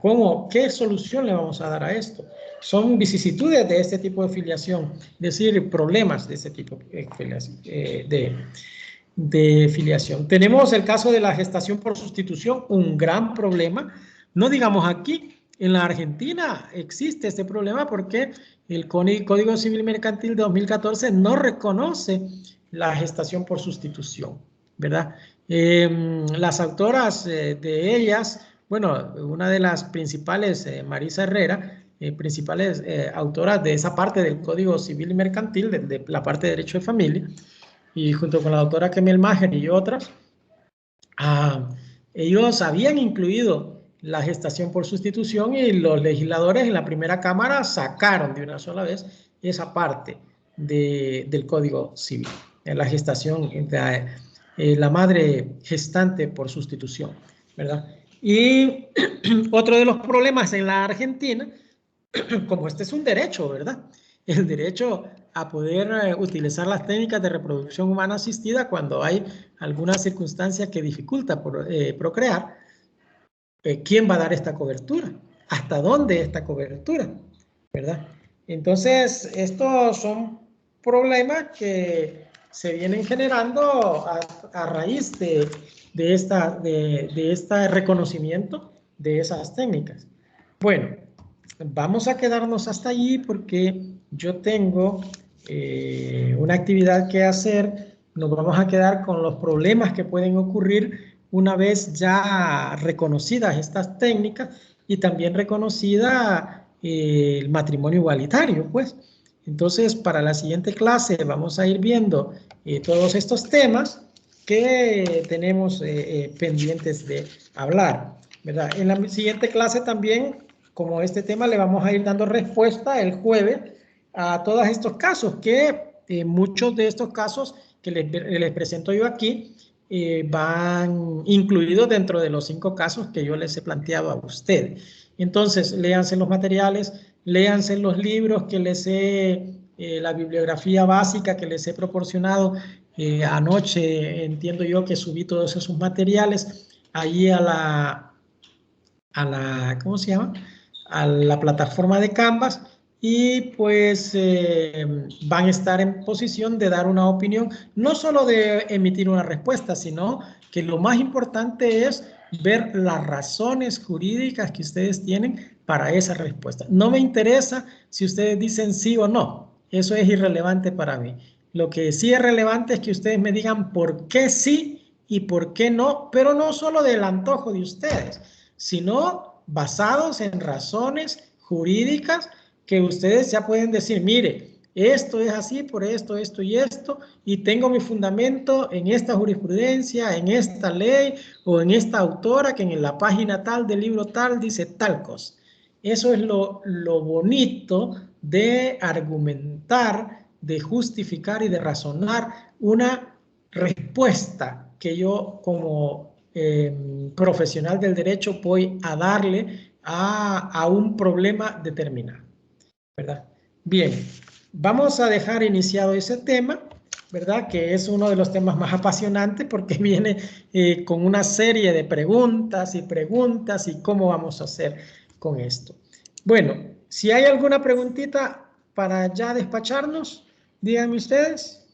¿Qué solución le vamos a dar a esto? Son vicisitudes de este tipo de filiación, es decir, problemas de este tipo de filiación. Tenemos el caso de la gestación por sustitución, un gran problema. No digamos aquí, en la Argentina existe este problema porque el Código Civil Mercantil de 2014 no reconoce la gestación por sustitución, ¿verdad? Las autoras de ellas, bueno, una de las principales, Marisa Herrera, principales autoras de esa parte del Código Civil Mercantil, de la parte de Derecho de Familia, y junto con la doctora Kemel Maher y otras, ellos habían incluido la gestación por sustitución y los legisladores en la primera cámara sacaron de una sola vez esa parte del Código Civil, la gestación, la madre gestante por sustitución, ¿verdad? Y otro de los problemas en la Argentina, como este es un derecho, ¿verdad? El derecho a poder utilizar las técnicas de reproducción humana asistida cuando hay alguna circunstancia que dificulta procrear. ¿Quién va a dar esta cobertura? ¿Hasta dónde esta cobertura? ¿Verdad? Entonces, estos son problemas que se vienen generando a raíz de este reconocimiento de esas técnicas. Bueno, vamos a quedarnos hasta allí porque yo tengo una actividad que hacer. Nos vamos a quedar con los problemas que pueden ocurrir una vez ya reconocidas estas técnicas y también reconocida el matrimonio igualitario, pues. Entonces, para la siguiente clase vamos a ir viendo todos estos temas que tenemos pendientes de hablar, ¿verdad? En la siguiente clase también, como este tema, le vamos a ir dando respuesta el jueves a todos estos casos, que muchos de estos casos que les presento yo aquí van incluidos dentro de los 5 casos que yo les he planteado a ustedes. Entonces, léanse los materiales, léanse los libros que les la bibliografía básica que les he proporcionado. Anoche entiendo yo que subí todos esos materiales ahí a la ¿cómo se llama? A la plataforma de Canvas, y pues van a estar en posición de dar una opinión, no solo de emitir una respuesta, sino que lo más importante es ver las razones jurídicas que ustedes tienen para esa respuesta. No me interesa si ustedes dicen sí o no, eso es irrelevante para mí. Lo que sí es relevante es que ustedes me digan por qué sí y por qué no, pero no solo del antojo de ustedes, sino basados en razones jurídicas que ustedes ya pueden decir, mire, esto es así por esto, esto y esto, y tengo mi fundamento en esta jurisprudencia, en esta ley o en esta autora que en la página tal del libro tal dice tal cosa. Eso es lo bonito de argumentar, de justificar y de razonar una respuesta que yo como profesional del derecho voy a darle a un problema determinado, ¿verdad? Bien, vamos a dejar iniciado ese tema, ¿verdad? Que es uno de los temas más apasionantes porque viene con una serie de preguntas y cómo vamos a hacer con esto. Bueno, si hay alguna preguntita para ya despacharnos, díganme ustedes.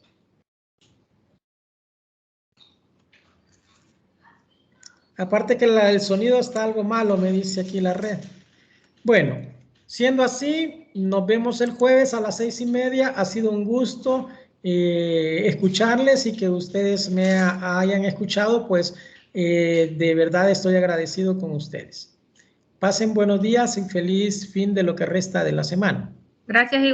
Aparte que el sonido está algo malo, me dice aquí la red. Bueno, siendo así, nos vemos el jueves a las 6:30. Ha sido un gusto escucharles y que ustedes me hayan escuchado, pues de verdad estoy agradecido con ustedes. Pasen buenos días y feliz fin de lo que resta de la semana. Gracias.